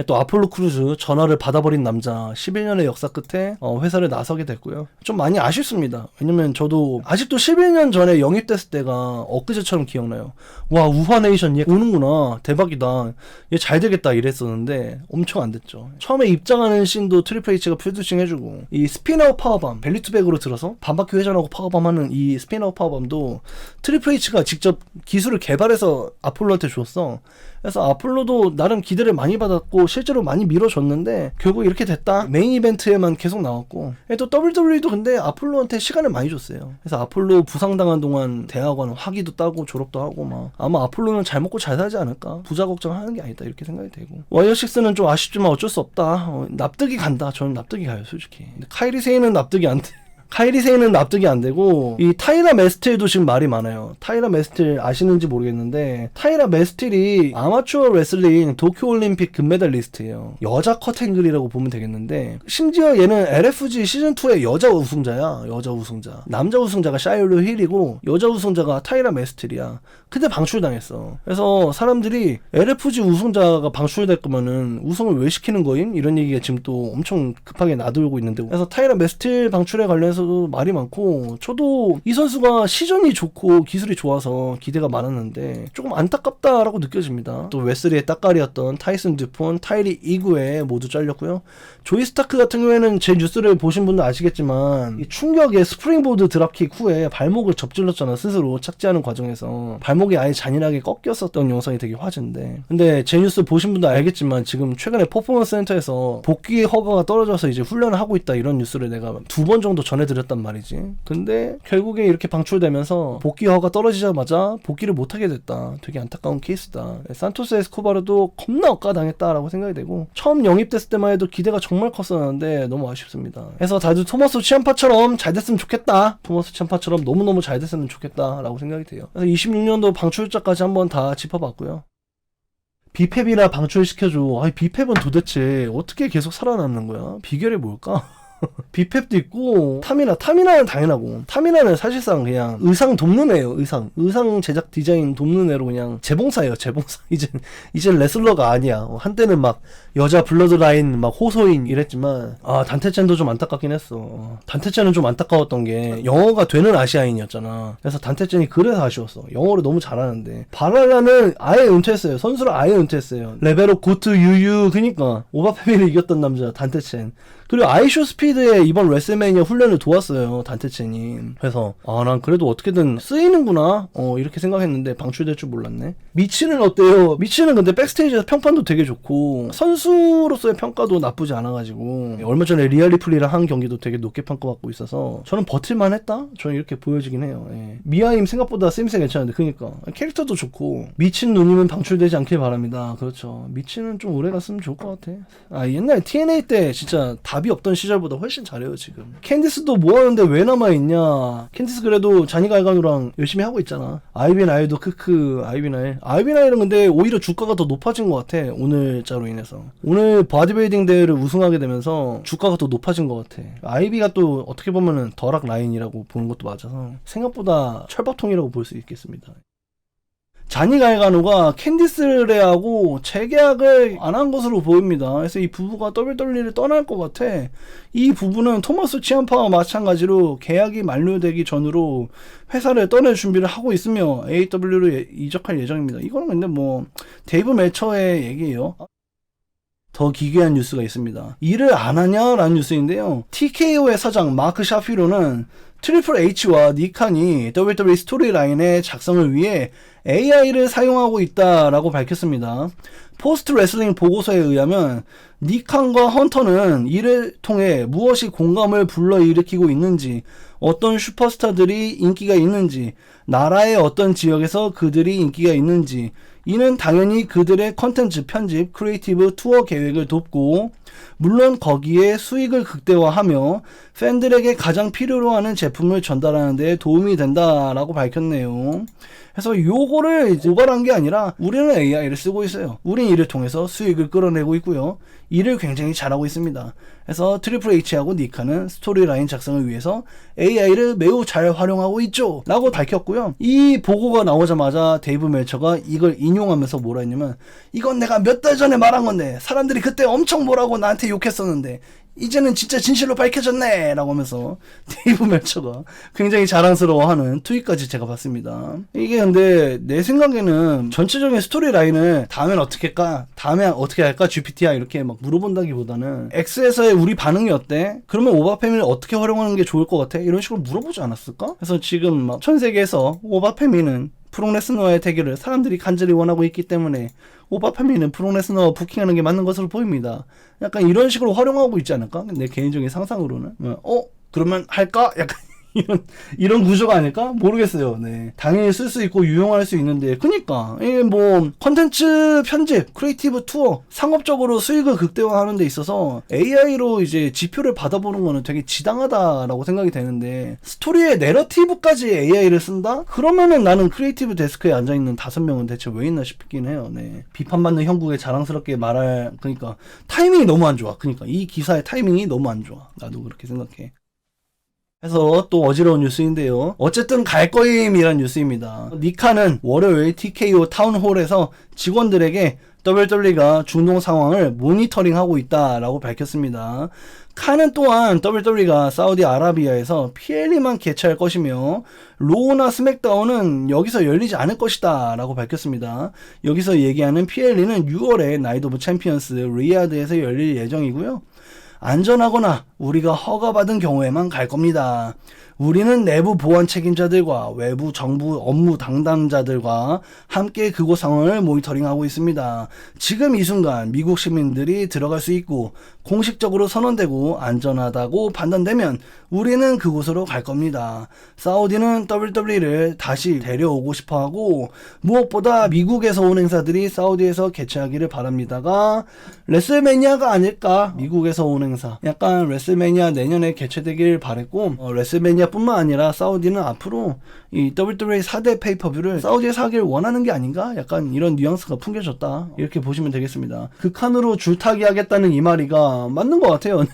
또 아폴로 크루즈 전화를 받아버린 남자 11년의 역사 끝에 회사를 나서게 됐고요. 좀 많이 아쉽습니다. 왜냐면 저도 아직도 11년 전에 영입됐을 때가 엊그제처럼 기억나요. 와 우화네이션 얘 오는구나 대박이다 얘 잘 되겠다 이랬었는데 엄청 안 됐죠. 처음에 입장하는 씬도 트리플 H가 프로듀싱 해주고 이 스피너우 파워밤 벨리투백으로 들어서 반바퀴 회전하고 파워밤 하는 이 스피너우 파워밤도 트리플 H가 직접 기술을 개발해서 아폴로한테 줬어. 그래서 아폴로도 나름 기대를 많이 받았고 실제로 많이 미뤄졌는데 결국 이렇게 됐다. 메인 이벤트에만 계속 나왔고, 또 WWE도 근데 아폴로한테 시간을 많이 줬어요. 그래서 아폴로 부상당한 동안 대학원 학위도 따고 졸업도 하고 막, 아마 아폴로는 잘 먹고 잘 살지 않을까, 부자 걱정하는 게 아니다 이렇게 생각이 되고, 와이어6는 좀 아쉽지만 어쩔 수 없다. 납득이 간다. 저는 납득이 가요 솔직히. 근데 카이리 세이는 납득이 안 돼. 카이리 세이는 납득이 안 되고, 이 타이라 메스틸도 지금 말이 많아요. 타이라 메스틸 아시는지 모르겠는데, 타이라 메스틸이 아마추어 레슬링 도쿄올림픽 금메달리스트예요. 여자 커튼글이라고 보면 되겠는데, 심지어 얘는 LFG 시즌2의 여자 우승자야. 여자 우승자. 남자 우승자가 샤이로 힐이고 여자 우승자가 타이라 메스틸이야. 근데 방출당했어. 그래서 사람들이 LFG 우승자가 방출될 거면은 우승을 왜 시키는 거임? 이런 얘기가 지금 또 엄청 급하게 나돌고 있는데, 그래서 타이라 메스틸 방출에 관련해서 말이 많고, 저도 이 선수가 시전이 좋고 기술이 좋아서 기대가 많았는데 조금 안타깝다라고 느껴집니다. 또 웨슬리의 따까리였던 타이슨 듀폰, 타이리 이구에 모두 잘렸고요. 조이 스타크 같은 경우에는 제 뉴스를 보신 분도 아시겠지만, 이 충격에 스프링보드 드랍킥 후에 발목을 접질렀잖아. 스스로 착지하는 과정에서 발목이 아예 잔인하게 꺾였었던 영상이 되게 화제인데, 근데 제 뉴스 보신 분도 알겠지만 지금 최근에 퍼포먼스 센터에서 복귀 허가가 떨어져서 이제 훈련을 하고 있다, 이런 뉴스를 내가 2번 정도 전해드렸단 말이지. 근데 결국에 이렇게 방출되면서 복귀 허가 떨어지자마자 복귀를 못하게 됐다. 되게 안타까운 케이스다. 산토스 에스코바르도 겁나 억까당했다라고 생각이 되고, 처음 영입됐을 때만 해도 기대가 정말 컸었는데 너무 아쉽습니다. 그래서 다들 토마스 치암파처럼 잘 됐으면 좋겠다. 토마스 치암파처럼 너무너무 잘 됐으면 좋겠다라고 생각이 돼요. 그래서 26년도 방출자까지 한번 다 짚어봤고요. 비펩이나 방출시켜줘. 아니 비펩은 도대체 어떻게 계속 살아남는 거야? 비결이 뭘까? 비펩도 있고, 타미나는 당연하고, 타미나는 사실상 그냥 의상 돕는 애예요. 의상 제작 디자인 돕는 애로 그냥 재봉사예요. 재봉사. 이젠 레슬러가 아니야. 한때는 막 여자 블러드라인 막 호소인 이랬지만, 단테첸도 좀 안타깝긴 했어. 단테첸은 좀 안타까웠던 게 영어가 되는 아시아인이었잖아. 그래서 단테첸이 그래서 아쉬웠어. 영어를 너무 잘하는데. 바랄라는 아예 은퇴했어요. 선수를 아예 은퇴했어요. 레벨업 고트 유유. 그니까 오바페미를 이겼던 남자 단테첸. 그리고 아이쇼 스피드에 이번 레슬매니아 훈련을 도왔어요, 단테첸이. 그래서 난 그래도 어떻게든 쓰이는구나 이렇게 생각했는데 방출될 줄 몰랐네. 미치는 어때요? 미치는 근데 백스테이지에서 평판도 되게 좋고 선수로서의 평가도 나쁘지 않아가지고, 얼마 전에 리얼리플리랑 한 경기도 되게 높게 평가받고 있어서 저는 버틸만 했다? 저는 이렇게 보여지긴 해요. 예. 미아임 생각보다 쓰임새 괜찮은데, 그니까 캐릭터도 좋고. 미친 누님은 방출되지 않길 바랍니다. 그렇죠. 미치는 좀 오래 갔으면 좋을 것 같아. 옛날 TNA 때 진짜 답이 없던 시절보다 훨씬 잘해요 지금. 캔디스도 뭐하는데 왜 남아있냐. 캔디스 그래도 자니 갈가누랑 열심히 하고 있잖아. 아이비나일도 크크. 아이비나일은 근데 오히려 주가가 더 높아진 것 같아, 오늘자로 인해서. 오늘 바디빌딩 대회를 우승하게 되면서 주가가 더 높아진 것 같아. 아이비가 또 어떻게 보면은 덜악 라인이라고 보는 것도 맞아서 생각보다 철밥통이라고 볼 수 있겠습니다. 자니 갈가노가 캔디스 레하고 재계약을 안 한 것으로 보입니다. 그래서 이 부부가 WWE를 떠날 것 같아. 이 부부는 토마스 치암파와 마찬가지로 계약이 만료되기 전으로 회사를 떠날 준비를 하고 있으며 AEW로 이적할 예정입니다. 이거는 근데 뭐 데이브 멜처의 얘기예요. 더 기괴한 뉴스가 있습니다. 일을 안 하냐라는 뉴스인데요. TKO의 사장 마크 샤피로는 트리플 H와 니칸이 WWE 스토리라인의 작성을 위해 AI를 사용하고 있다라고 밝혔습니다. 포스트 레슬링 보고서에 의하면 니칸과 헌터는 이를 통해 무엇이 공감을 불러일으키고 있는지, 어떤 슈퍼스타들이 인기가 있는지, 나라의 어떤 지역에서 그들이 인기가 있는지, 이는 당연히 그들의 컨텐츠 편집, 크리에이티브, 투어 계획을 돕고, 물론 거기에 수익을 극대화하며 팬들에게 가장 필요로 하는 제품을 전달하는 데 도움이 된다라고 밝혔네요. 그래서 요거를 고발한 게 아니라 우리는 AI를 쓰고 있어요. 우린 이를 통해서 수익을 끌어내고 있고요. 일을 굉장히 잘하고 있습니다. 그래서 트리플 H하고 니카는 스토리라인 작성을 위해서 AI를 매우 잘 활용하고 있죠 라고 밝혔고요. 이 보고가 나오자마자 데이브 멜처가 이걸 인용하면서 뭐라 했냐면, 이건 내가 몇 달 전에 말한 건데 사람들이 그때 엄청 뭐라고 나한테 욕했었는데 이제는 진짜 진실로 밝혀졌네 라고 하면서 데이브 멜처가 굉장히 자랑스러워하는 트윗까지 제가 봤습니다. 이게 근데 내 생각에는 전체적인 스토리 라인을 다음엔 어떻게 할까? 다음에 어떻게 할까? GPT야 이렇게 막 물어본다기보다는 X에서의 우리 반응이 어때? 그러면 오바페미를 어떻게 활용하는 게 좋을 것 같아? 이런 식으로 물어보지 않았을까? 그래서 지금 막 전 세계에서 오바페미는 프록 레스너와의 대결을 사람들이 간절히 원하고 있기 때문에 오바 패밀리는 프록 레스너와 부킹하는 게 맞는 것으로 보입니다. 약간 이런 식으로 활용하고 있지 않을까? 내 개인적인 상상으로는. 그러면 할까? 약간 이런 구조가 아닐까? 모르겠어요. 네. 당연히 쓸 수 있고 유용할 수 있는데, 그니까 이게 뭐 컨텐츠 편집, 크리에이티브 투어, 상업적으로 수익을 극대화하는 데 있어서 AI로 이제 지표를 받아보는 거는 되게 지당하다라고 생각이 되는데, 스토리의 내러티브까지 AI를 쓴다? 그러면은 나는 크리에이티브 데스크에 앉아있는 5명은 대체 왜 있나 싶긴 해요. 네. 비판받는 형국에 자랑스럽게 말할, 그니까 타이밍이 너무 안 좋아. 그니까 이 기사의 타이밍이 너무 안 좋아. 나도 그렇게 생각해. 해서 또 어지러운 뉴스인데요. 어쨌든 갈 거임이란 뉴스입니다. 니카는 월요일 TKO 타운홀에서 직원들에게 WWE가 중동 상황을 모니터링하고 있다라고 밝혔습니다. 칸은 또한 WWE가 사우디아라비아에서 PLE만 개최할 것이며 로우나 스맥다운은 여기서 열리지 않을 것이다 라고 밝혔습니다. 여기서 얘기하는 PLE는 6월에 나이트 오브 챔피언스 리야드에서 열릴 예정이고요. 안전하거나 우리가 허가받은 경우에만 갈 겁니다. 우리는 내부 보안 책임자들과 외부 정부 업무 담당자들과 함께 그곳 상황을 모니터링하고 있습니다. 지금 이 순간 미국 시민들이 들어갈 수 있고 공식적으로 선언되고 안전하다고 판단되면 우리는 그곳으로 갈 겁니다. 사우디는 WWE를 다시 데려오고 싶어하고 무엇보다 미국에서 온 행사들이 사우디에서 개최하기를 바랍니다가 레슬매니아가 아닐까? 미국에서 온 행사. 약간 레슬매니아 내년에 개최되길 바랬고 레슬매니아 뿐만 아니라 사우디는 앞으로 이 WWE 4대 페이퍼뷰를 사우디에서 하길 원하는 게 아닌가? 약간 이런 뉘앙스가 풍겨졌다. 이렇게 보시면 되겠습니다. 극한으로 줄타기 하겠다는 이 말이가 맞는 것 같아요.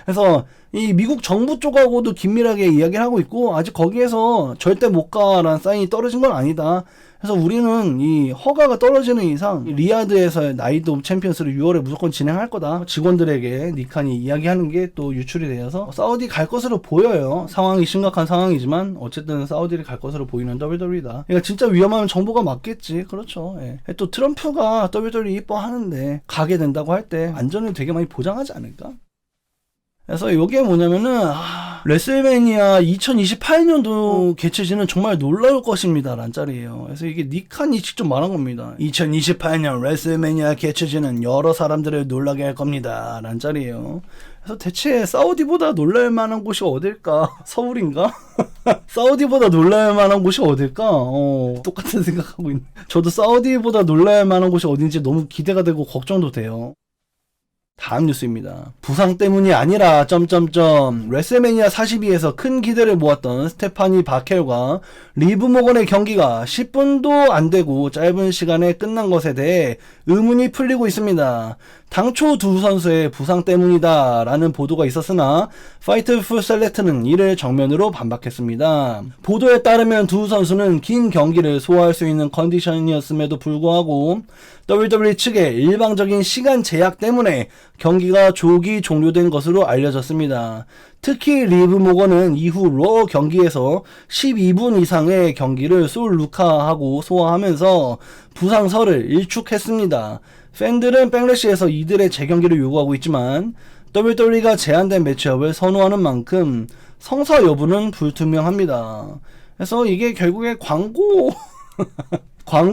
그래서 이 미국 정부 쪽하고도 긴밀하게 이야기를 하고 있고 아직 거기에서 절대 못 가라는 사인이 떨어진 건 아니다. 그래서 우리는 이 허가가 떨어지는 이상 리야드에서 나이트 오브 챔피언스를 6월에 무조건 진행할 거다. 직원들에게 니칸이 이야기하는 게 또 유출이 되어서 사우디 갈 것으로 보여요. 상황이 심각한 상황이지만 어쨌든 사우디를 갈 것으로 보이는 WWE다. 그러니까 진짜 위험하면 정보가 맞겠지. 그렇죠. 예. 또 트럼프가 WWE 이뻐하는데 가게 된다고 할 때 안전을 되게 많이 보장하지 않을까? 그래서 이게 뭐냐면은 레슬매니아 2028년도 개최지는 정말 놀라울 것입니다 란 짤이에요. 그래서 이게 니칸이 직접 말한 겁니다. 2028년 레슬매니아 개최지는 여러 사람들을 놀라게 할 겁니다 란 짤이에요. 그래서 대체 사우디보다 놀랄 만한 곳이 어딜까? 서울인가? 사우디보다 놀랄 만한 곳이 어딜까? 똑같은 생각하고 있네. 저도 사우디보다 놀랄 만한 곳이 어딘지 너무 기대가 되고 걱정도 돼요. 다음 뉴스입니다. 부상 때문이 아니라 레슬매니아 42에서 큰 기대를 모았던 스테파니 바켈과 리브 모건의 경기가 10분도 안 되고 짧은 시간에 끝난 것에 대해 의문이 풀리고 있습니다. 당초 두 선수의 부상 때문이다 라는 보도가 있었으나 파이트풀 셀렉트는 이를 정면으로 반박했습니다. 보도에 따르면 두 선수는 긴 경기를 소화할 수 있는 컨디션이었음에도 불구하고 WWE 측의 일방적인 시간 제약 때문에 경기가 조기 종료된 것으로 알려졌습니다. 특히 리브 모건은 이후 러 경기에서 12분 이상의 경기를 솔 루카하고 소화하면서 부상설을 일축했습니다. 팬들은 백래시에서 이들의 재경기를 요구하고 있지만 WWE가 제한된 매치업을 선호하는 만큼 성사 여부는 불투명합니다. 그래서 이게 결국에 광고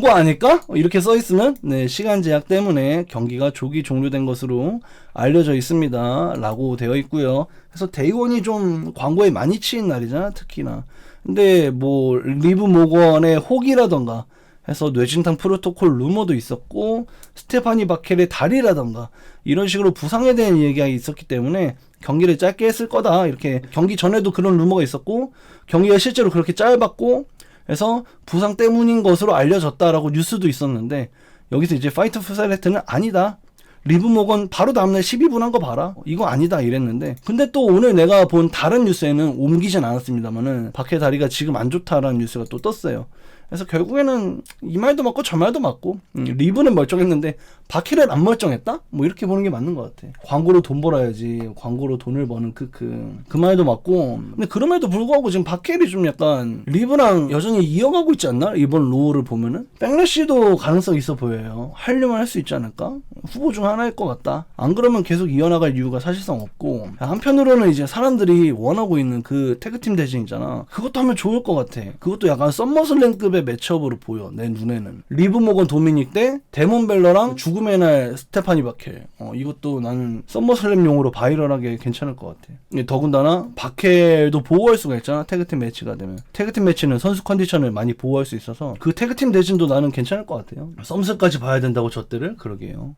아닐까? 이렇게 써있으면 시간 제약 때문에 경기가 조기 종료된 것으로 알려져 있습니다 라고 되어 있고요. 그래서 데이원이 좀 광고에 많이 치인 날이잖아 특히나. 근데 뭐 리브 모건의 혹이라던가 해서 뇌진탕 프로토콜 루머도 있었고 스테파니 바켈의 다리라던가 이런 식으로 부상에 대한 얘기가 있었기 때문에 경기를 짧게 했을 거다. 이렇게 경기 전에도 그런 루머가 있었고 경기가 실제로 그렇게 짧았고 그래서 부상 때문인 것으로 알려졌다라고 뉴스도 있었는데 여기서 이제 파이트 푸 셀렉트는 아니다. 리브 모건 바로 다음날 12분 한 거 봐라. 이거 아니다 이랬는데 근데 또 오늘 내가 본 다른 뉴스에는 옮기진 않았습니다만은 박해 다리가 지금 안 좋다라는 뉴스가 또 떴어요. 그래서 결국에는 이 말도 맞고 저 말도 맞고 리브는 멀쩡했는데 바퀴는 안 멀쩡했다? 뭐 이렇게 보는 게 맞는 것 같아. 광고로 돈 벌어야지. 광고로 돈을 버는 그 말도 맞고 근데 그럼에도 불구하고 지금 바퀴이 좀 약간 리브랑 여전히 이어가고 있지 않나? 이번 로우를 보면은 백래시도 가능성 있어 보여요. 하려면 할 수 있지 않을까? 후보 중 하나일 것 같다. 안 그러면 계속 이어나갈 이유가 사실상 없고 한편으로는 이제 사람들이 원하고 있는 그 태그팀 대진이잖아. 그것도 하면 좋을 것 같아. 그것도 약간 썸머슬램급의 매치업으로 보여 내 눈에는. 리브 모건 도미닉 대 데몬 벨러랑 죽음의 날 스테파니 바켈. 이것도 나는 썸머슬램용으로 바이럴하게 괜찮을 것 같아. 더군다나 바켈도 보호할 수가 있잖아. 태그팀 매치가 되면. 태그팀 매치는 선수 컨디션을 많이 보호할 수 있어서 그 태그팀 대진도 나는 괜찮을 것 같아요. 썸스까지 봐야 된다고 저때를? 그러게요.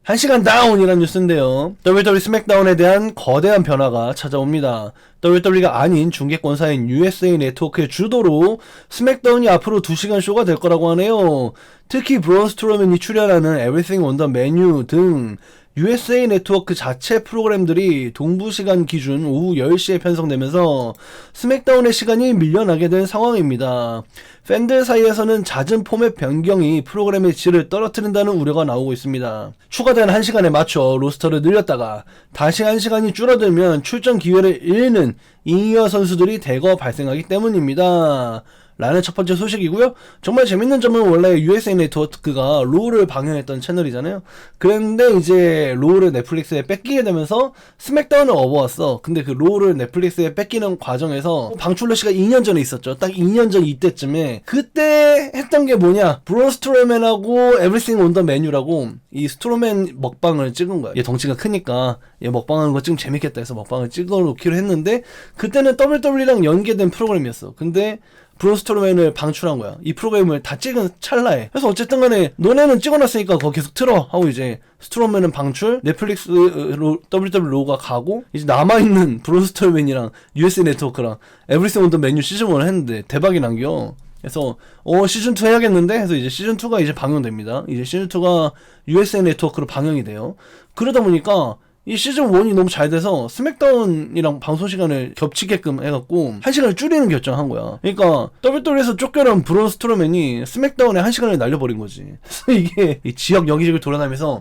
1시간 다운이란 뉴스인데요. WWE 스맥다운에 대한 거대한 변화가 찾아옵니다. WWE가 아닌 중계권사인 USA 네트워크의 주도로 스맥다운이 앞으로 2시간 쇼가 될 거라고 하네요. 특히 브론 스트로맨이 출연하는 Everything on the Menu 등 USA 네트워크 자체 프로그램들이 동부시간 기준 오후 10시에 편성되면서 스맥다운의 시간이 밀려나게 된 상황입니다. 팬들 사이에서는 잦은 포맷 변경이 프로그램의 질을 떨어뜨린다는 우려가 나오고 있습니다. 추가된 1시간에 맞춰 로스터를 늘렸다가 다시 1시간이 줄어들면 출전 기회를 잃는 잉여 선수들이 대거 발생하기 때문입니다. 라는 첫 번째 소식이고요. 정말 재밌는 점은 원래 USA 네트워크가 로우를 방영했던 채널이잖아요. 그런데 이제 로우를 넷플릭스에 뺏기게 되면서 스맥다운을 업어왔어. 근데 그 로우를 넷플릭스에 뺏기는 과정에서 방출러시가 2년 전에 있었죠. 딱 2년 전 이때쯤에 그때 했던 게 뭐냐, 브론 스트로맨하고 Everything on the Menu라고 이 스트로맨 먹방을 찍은 거야. 얘 덩치가 크니까 얘 먹방하는 거 찍으면 재밌겠다 해서 먹방을 찍어놓기로 했는데 그때는 WWE랑 연계된 프로그램이었어. 근데 브론 스트로맨을 방출한 거야. 이 프로그램을 다 찍은 찰나에. 그래서 어쨌든 간에 너네는 찍어놨으니까 그거 계속 틀어 하고 이제 스트로맨은 방출, 넷플릭스로 WWE 로우가 가고 이제 남아있는 브론 스트로맨이랑 USA 네트워크랑 Everything on the Menu 시즌1을 했는데 대박이 난겨. 그래서 시즌2 해야겠는데 해서 이제 시즌2가 이제 방영됩니다. 이제 시즌2가 USA 네트워크로 방영이 돼요. 그러다 보니까 이 시즌1이 너무 잘 돼서 스맥다운이랑 방송 시간을 겹치게끔 해갖고 1시간을 줄이는 결정한 거야. 그러니까 WWE에서 쫓겨난 브론 스트로맨이 스맥다운에 1시간을 날려버린 거지. 그래서 이게 이 지역 여기저기 돌아다니면서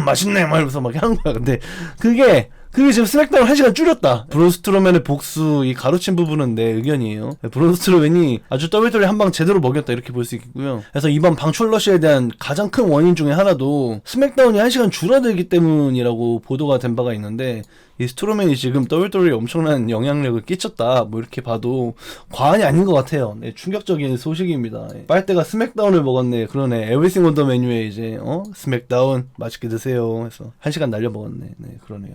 맛있네 막 이러면서 막 하는 거야. 근데 그게 지금 스맥다운 1시간 줄였다. 브론 스트로맨의 복수, 이 가로챈 부분은 내 의견이에요. 브론 스트로맨이 아주 WWE 한방 제대로 먹였다 이렇게 볼 수 있겠고요. 그래서 이번 방출러시에 대한 가장 큰 원인 중에 하나도 스맥다운이 1시간 줄어들기 때문이라고 보도가 된 바가 있는데 이 스트로맨이 지금 WWE에 엄청난 영향력을 끼쳤다 뭐 이렇게 봐도 과언이 아닌 것 같아요. 네, 충격적인 소식입니다. 빨대가 스맥다운을 먹었네. 그러네. Everything on the Menu에 이제 스맥다운 맛있게 드세요 해서 1시간 날려 먹었네. 네, 그러네요.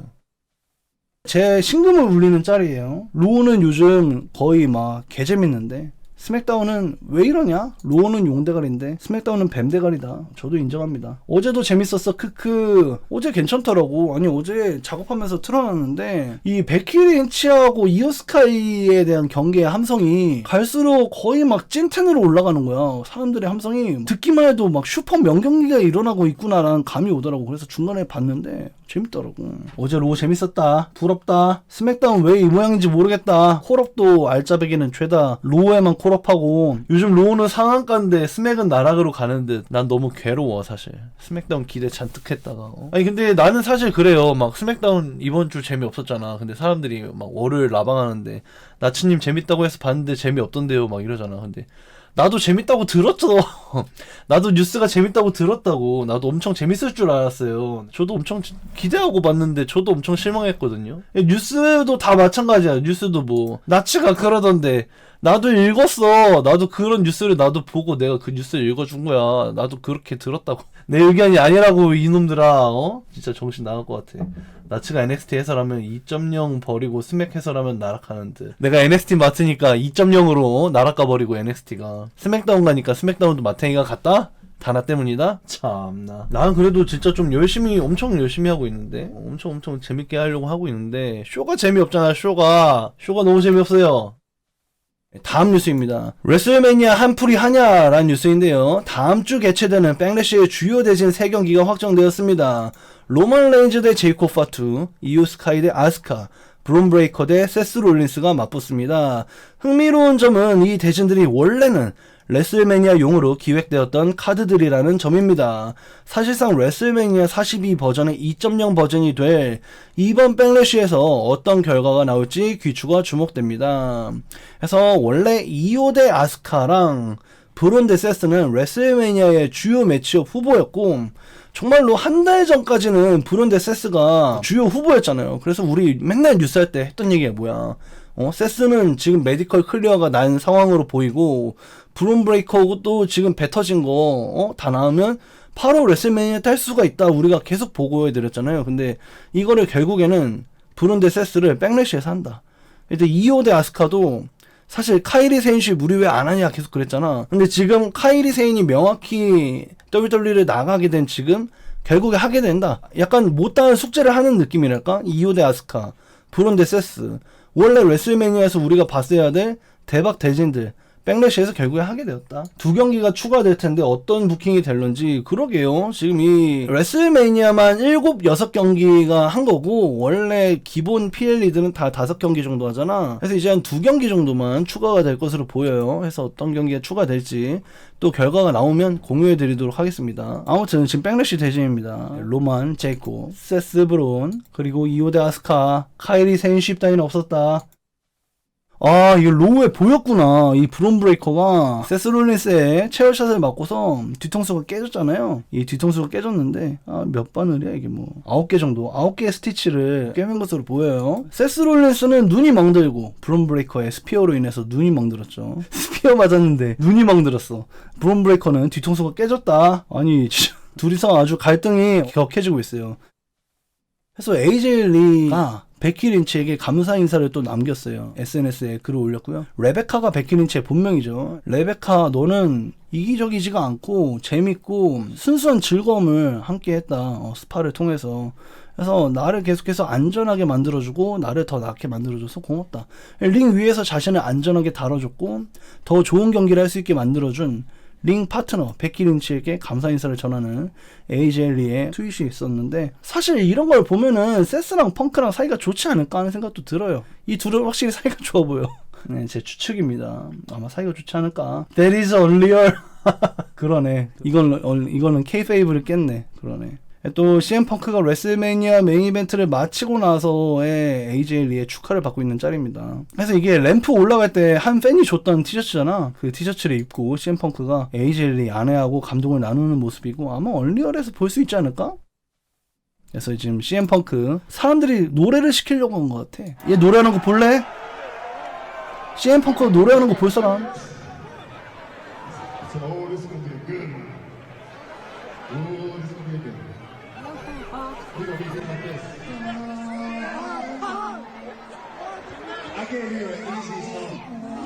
제 심금을 울리는 짤이에요. 로우는 요즘 거의 막 개재밌는데 스맥다운은 왜 이러냐? 로우는 용대가리인데 스맥다운은 뱀대가리다. 저도 인정합니다. 어제도 재밌었어. 크크. 어제 괜찮더라고. 아니 어제 작업하면서 틀어놨는데 이 베키 린치하고 이오 스카이에 대한 경기의 함성이 갈수록 거의 막 찐텐으로 올라가는 거야. 사람들의 함성이 듣기만 해도 막 슈퍼 명경기가 일어나고 있구나라는 감이 오더라고. 그래서 중간에 봤는데 재밌더라고. 어제 로우 재밌었다. 부럽다. 스맥다운 왜 이 모양인지 모르겠다. 콜업도 알짜배기는 죄다. 로우에만 콜업하고 요즘 로우는 상한가인데 스맥은 나락으로 가는 듯. 난 너무 괴로워 사실. 스맥다운 기대 잔뜩 했다가 아니 근데 나는 사실 그래요. 막 스맥다운 이번 주 재미없었잖아. 근데 사람들이 막 월요일 라방하는데 나츠님 재밌다고 해서 봤는데 재미없던데요 막 이러잖아. 근데 나도 재밌다고 들었죠. 나도 뉴스가 재밌다고 들었다고. 나도 엄청 재밌을 줄 알았어요. 저도 엄청 기대하고 봤는데 저도 엄청 실망했거든요. 뉴스도 다 마찬가지야. 뉴스도 뭐 나치가 그러던데 나도 읽었어. 나도 그런 뉴스를 나도 보고 내가 그 뉴스를 읽어준 거야. 나도 그렇게 들었다고. 내 의견이 아니라고 이놈들아. 진짜 정신 나갈 것 같아. 나츠가 NXT 해설하면 2.0 버리고 스맥 해설하면 나락하는 듯. 내가 NXT 맡으니까 2.0으로 나락가 버리고 NXT가 스맥다운 가니까 스맥다운도 마탱이가 갔다? 다나 때문이다? 참나. 나는 그래도 진짜 좀 엄청 열심히 하고 있는데 엄청 재밌게 하려고 하고 있는데 쇼가 재미없잖아. 쇼가 너무 재미없어요. 다음 뉴스입니다. 레슬매니아 한풀이 하냐라는 뉴스인데요. 다음 주 개최되는 백래시의 주요 대진 3경기가 확정되었습니다. 로만 레인즈 대 제이콥 파투, 이오 스카이 대 아스카, 브론 브레이커 대 세스 롤린스가 맞붙습니다. 흥미로운 점은 이 대진들이 원래는 레슬매니아용으로 기획되었던 카드들이라는 점입니다. 사실상 레슬매니아 42 버전의 2.0 버전이 될 이번 백래시에서 어떤 결과가 나올지 귀추가 주목됩니다. 그래서 원래 이오 대 아스카랑 브론 대 세스는 레슬매니아의 주요 매치업 후보였고 정말로 한 달 전까지는 브론 대 세스가 주요 후보였잖아요. 그래서 우리 맨날 뉴스 할 때 했던 얘기가 뭐야? 세스는 지금 메디컬 클리어가 난 상황으로 보이고 브론 브레이커고 또 지금 배 터진 거 다 나오면 바로 레슬매니아 탈 수가 있다 우리가 계속 보고해드렸잖아요. 근데 이거를 결국에는 브론 대 세스를 백래시에서 한다. 이제 이오 대 아스카도 사실 카이리 세인씨 우리 왜 안 하냐 계속 그랬잖아. 근데 지금 카이리 세인이 명확히 WWE를 나가게 된 지금 결국에 하게 된다. 약간 못다한 숙제를 하는 느낌이랄까? 이오 대 아스카, 브론 대 세스. 원래 레슬매니아에서 우리가 봤어야 될 대박 대진들 백래시에서 결국에 하게 되었다. 두 경기가 추가될 텐데 어떤 부킹이 될런지. 그러게요. 지금 이 레슬매니아만 7, 6경기가 한 거고 원래 기본 PL리들은 다 5경기 정도 하잖아. 그래서 이제 한 2경기 정도만 추가가 될 것으로 보여요. 그래서 어떤 경기가 추가될지 또 결과가 나오면 공유해 드리도록 하겠습니다. 아무튼 지금 백래시 대진입니다. 로만, 제이코, 세스 브론, 그리고 이오 대 아스카, 카이리 세인쉽 따위는 없었다. 아, 이거 로우에 보였구나. 이 브론 브레이커가 세스 롤린스의 체어샷을 맞고서 뒤통수가 깨졌잖아요. 이 뒤통수가 깨졌는데 몇 바늘이야 이게 뭐 9개 정도, 9개의 스티치를 꿰맨 것으로 보여요. 세스 롤린스는 눈이 멍들고 브론 브레이커의 스피어로 인해서 눈이 멍들었죠. 스피어 맞았는데 눈이 멍들었어. 브론 브레이커는 뒤통수가 깨졌다. 아니 진짜 둘이서 아주 갈등이 격해지고 있어요. 그래서 AJ 리가 베키 린치에게 감사 인사를 또 남겼어요. SNS에 글을 올렸고요. 레베카가 베키 린치의 본명이죠. 레베카, 너는 이기적이지가 않고 재밌고 순수한 즐거움을 함께 했다. 스파를 통해서. 그래서 나를 계속해서 안전하게 만들어주고 나를 더 낫게 만들어줘서 고맙다. 링 위에서 자신을 안전하게 다뤄줬고 더 좋은 경기를 할 수 있게 만들어준 링 파트너 베키 린치에게 감사 인사를 전하는 AJ 리의 트윗이 있었는데, 사실 이런 걸 보면은 세스랑 펑크랑 사이가 좋지 않을까 하는 생각도 들어요. 이 둘은 확실히 사이가 좋아 보여. 네, 제 추측입니다. 아마 사이가 좋지 않을까. That is unreal. 그러네. 이거는 K페이브를 깼네. 그러네. 또 CM 펑크가 레슬매니아 메인 이벤트를 마치고 나서의 AJ 리의 축하를 받고 있는 짤입니다. 그래서 이게 램프 올라갈 때 한 팬이 줬던 티셔츠잖아. 그 티셔츠를 입고 CM 펑크가 AJ 리 아내하고 감동을 나누는 모습이고 아마 얼리얼에서 볼 수 있지 않을까? 그래서 지금 CM 펑크 사람들이 노래를 시키려고 한 것 같아. 얘 노래하는 거 볼래? CM 펑크가 노래하는 거 볼 사람?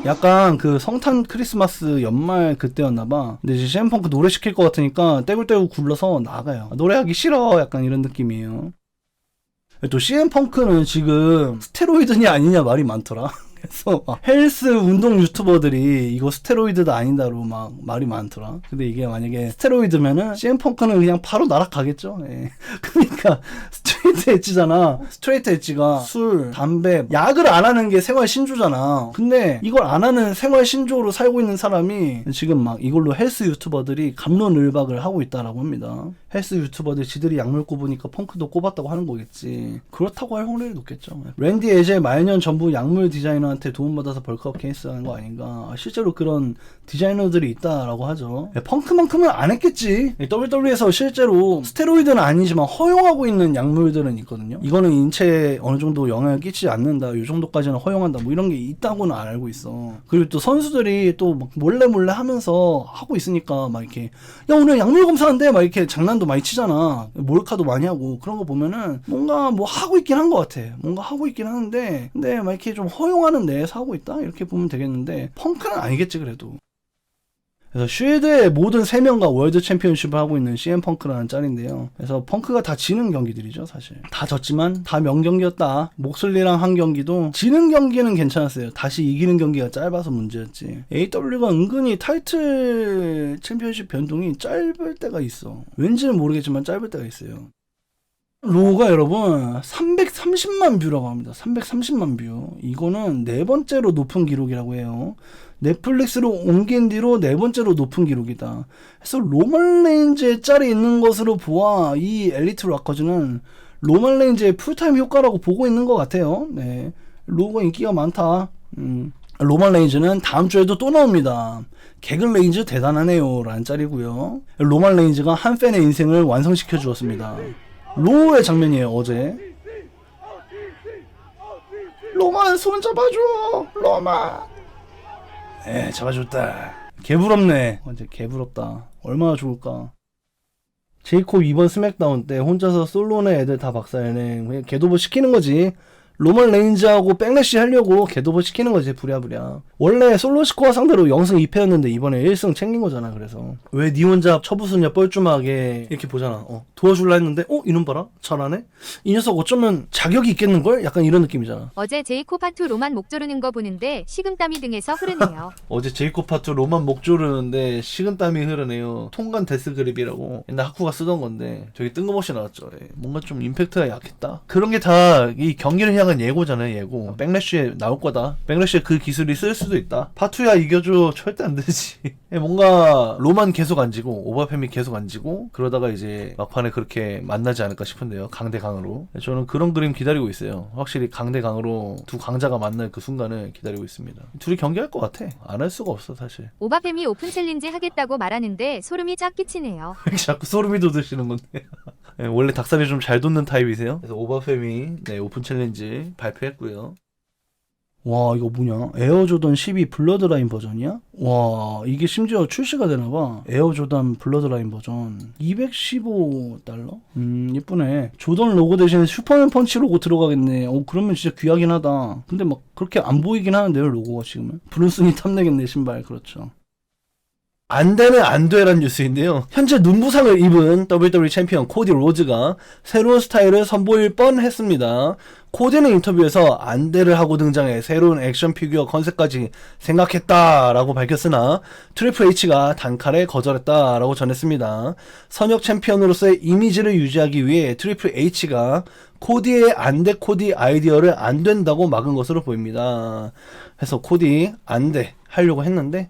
약간 그 성탄 크리스마스 연말 그때였나봐. 근데 이제 CM 펑크 노래 시킬 것 같으니까 떼굴떼굴 굴러서 나가요. 노래하기 싫어 약간 이런 느낌이에요. 또 CM 펑크는 지금 스테로이드냐 아니냐 말이 많더라. 그래서 헬스 운동 유튜버들이 이거 스테로이드다 아니다로 막 말이 많더라. 근데 이게 만약에 스테로이드면은 CM 펑크는 그냥 바로 날아가겠죠. 예. 그러니까 스트레이트 엣지잖아. 스트레이트 엣지가 술, 담배, 약을 안 하는 게 생활 신조잖아. 근데 이걸 안 하는 생활 신조로 살고 있는 사람이 지금 막 이걸로 헬스 유튜버들이 갑론을박을 하고 있다라고 합니다. 헬스 유튜버들 지들이 약물 꼽으니까 펑크도 꼽았다고 하는 거겠지. 그렇다고 할 확률이 높겠죠. 랜디 에제 말년 전부 약물 디자이너한테 도움받아서 벌크업 케이스 하는 거 아닌가. 실제로 그런 디자이너들이 있다라고 하죠. 펑크만큼은 안 했겠지. WWE에서 실제로 스테로이드는 아니지만 허용하고 있는 약물들은 있거든요. 이거는 인체에 어느 정도 영향을 끼치지 않는다, 이 정도까지는 허용한다, 뭐 이런 게 있다고는 알고 있어. 그리고 또 선수들이 또 막 몰래 하면서 하고 있으니까 막 이렇게 야 오늘 약물 검사한대 막 이렇게 장난도 많이 치잖아. 몰카도 많이 하고. 그런 거 보면은 뭔가 뭐 하고 있긴 한 것 같아. 뭔가 하고 있긴 하는데 근데 막 이렇게 좀 허용하는 데에서 하고 있다 이렇게 보면 되겠는데 펑크는 아니겠지 그래도. 그래서 쉴드의 모든 3명과 월드 챔피언십을 하고 있는 CM 펑크라는 짤인데요. 그래서 펑크가 다 지는 경기들이죠 사실. 다 졌지만 다 명경기였다. 목슬리랑 한 경기도 지는 경기는 괜찮았어요. 다시 이기는 경기가 짧아서 문제였지. AW가 은근히 타이틀 챔피언십 변동이 짧을 때가 있어. 왠지는 모르겠지만 짧을 때가 있어요. 로우가 여러분 330만 뷰라고 합니다. 330만 뷰. 이거는 4번째로 높은 기록이라고 해요. 넷플릭스로 옮긴 뒤로 4번째로 높은 기록이다. 그래서 로만 레인즈의 짤이 있는 것으로 보아 이 엘리트 락커즈는 로만 레인즈의 풀타임 효과라고 보고 있는 것 같아요. 네, 로우가 인기가 많다. 로만 레인즈는 다음 주에도 또 나옵니다. 개글 레인즈 대단하네요 라는 짤이고요. 로만 레인즈가 한 팬의 인생을 완성시켜 주었습니다. 로우의 장면이에요. 어제 로만 손 잡아줘. 로만 잡아줬다. 개부럽네. 완전 개부럽다. 얼마나 좋을까. 제이콥 이번 스맥다운 때 혼자서 솔로네 애들 다 박살내. 그냥 개도보 시키는 거지. 로만 레인즈하고 백래시 하려고 개도보 시키는 거지. 부랴부랴. 원래 솔로 스코어 상대로 0승 2패였는데 이번에 1승 챙긴 거잖아. 그래서 왜 니 혼자 처부수냐 뻘쭘하게 이렇게 보잖아. 도와줄라 했는데 이놈 봐라 잘하네. 이 녀석 어쩌면 자격이 있겠는걸? 약간 이런 느낌이잖아. 어제 제이콥 파투 로만 목 조르는 거 보는데 식은땀이 등에서 흐르네요. 어제 제이콥 파투 로만 목 조르는데 식은땀이 흐르네요. 통간 데스 그립이라고 옛날 하쿠가 쓰던 건데 되게 뜬금없이 나왔죠. 뭔가 좀 임팩트가 약했다. 그런 게 다 이 경기를 향한 예고잖아요. 예고. 백래쉬에 나올 거다. 백래쉬에 그 기술이 쓸 수도 있다. 파투야 이겨줘. 절대 안 되지. 뭔가 로만 계속 안 지고 오버팸이 계속 안 지고 그러다가 이제 막판에 그렇게 만나지 않을까 싶은데요. 강대강으로. 저는 그런 그림 기다리고 있어요. 확실히 강대강으로 두 강자가 만날 그 순간을 기다리고 있습니다. 둘이 경기할 것 같아. 안 할 수가 없어 사실. 오바팸이 오픈 챌린지 하겠다고 말하는데 소름이 쫙 끼치네요. 자꾸 소름이 돋으시는 건데. 네, 원래 닭살이 좀 잘 돋는 타입이세요? 그래서 오바팸이 오픈 챌린지 발표했고요. 와 이거 뭐냐? 에어조던 12 블러드라인 버전이야? 와 이게 심지어 출시가 되나봐. 에어조던 블러드라인 버전 215달러? 예쁘네. 조던 로고 대신에 슈퍼맨 펀치 로고 들어가겠네. 그러면 진짜 귀하긴 하다. 근데 막 그렇게 안 보이긴 하는데요 로고가 지금은. 브룬슨이 탐내겠네 신발. 그렇죠. 안 되는 안 되란 뉴스인데요. 현재 눈부상을 입은 WWE 챔피언 코디 로즈가 새로운 스타일을 선보일 뻔했습니다. 코디는 인터뷰에서 안대를 하고 등장해 새로운 액션 피규어 컨셉까지 생각했다라고 밝혔으나 트리플 H가 단칼에 거절했다라고 전했습니다. 선역 챔피언으로서의 이미지를 유지하기 위해 트리플 H가 코디의 안대 코디 아이디어를 안 된다고 막은 것으로 보입니다. 그래서 코디 안대 하려고 했는데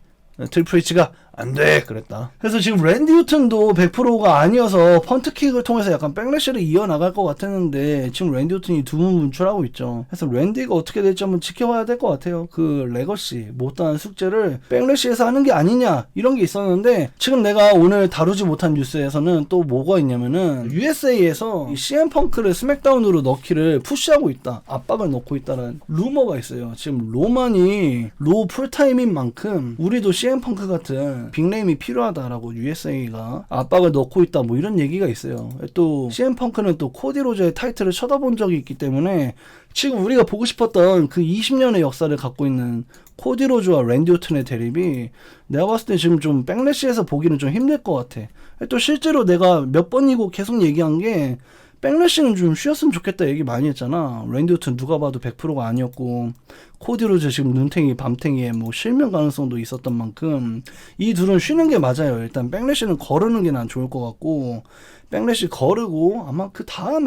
트리플 H가 안 돼 그랬다. 그래서 지금 랜디 후튼도 100%가 아니어서 펀트킥을 통해서 약간 백래시를 이어나갈 것 같았는데 지금 랜디 후튼이 두문 분출하고 있죠. 그래서 랜디가 어떻게 될지 한번 지켜봐야 될 것 같아요. 그 레거시 못다한 숙제를 백래시에서 하는 게 아니냐 이런 게 있었는데 지금 내가 오늘 다루지 못한 뉴스에서는 또 뭐가 있냐면은 USA에서 CM 펑크를 스맥다운으로 넣기를 푸시하고 있다. 압박을 넣고 있다는 루머가 있어요. 지금 로만이 로 풀타임인 만큼 우리도 CM 펑크 같은 빅네임이 필요하다라고 USA가 압박을 넣고 있다 뭐 이런 얘기가 있어요. 또 CM 펑크는 또 코디 로저의 타이틀을 쳐다본 적이 있기 때문에 지금 우리가 보고 싶었던 그 20년의 역사를 갖고 있는 코디 로저와 랜디 오튼의 대립이 내가 봤을 때 지금 좀 백래시에서 보기는 좀 힘들 것 같아. 또 실제로 내가 몇 번이고 계속 얘기한 게 백래시는 좀 쉬었으면 좋겠다 얘기 많이 했잖아. 랜디 오튼 누가 봐도 100%가 아니었고 코디 로즈 지금 눈탱이 밤탱이에 뭐 실명 가능성도 있었던 만큼 이 둘은 쉬는 게 맞아요. 일단 백래시는 거르는 게 난 좋을 것 같고 백래시 거르고 아마 그 다음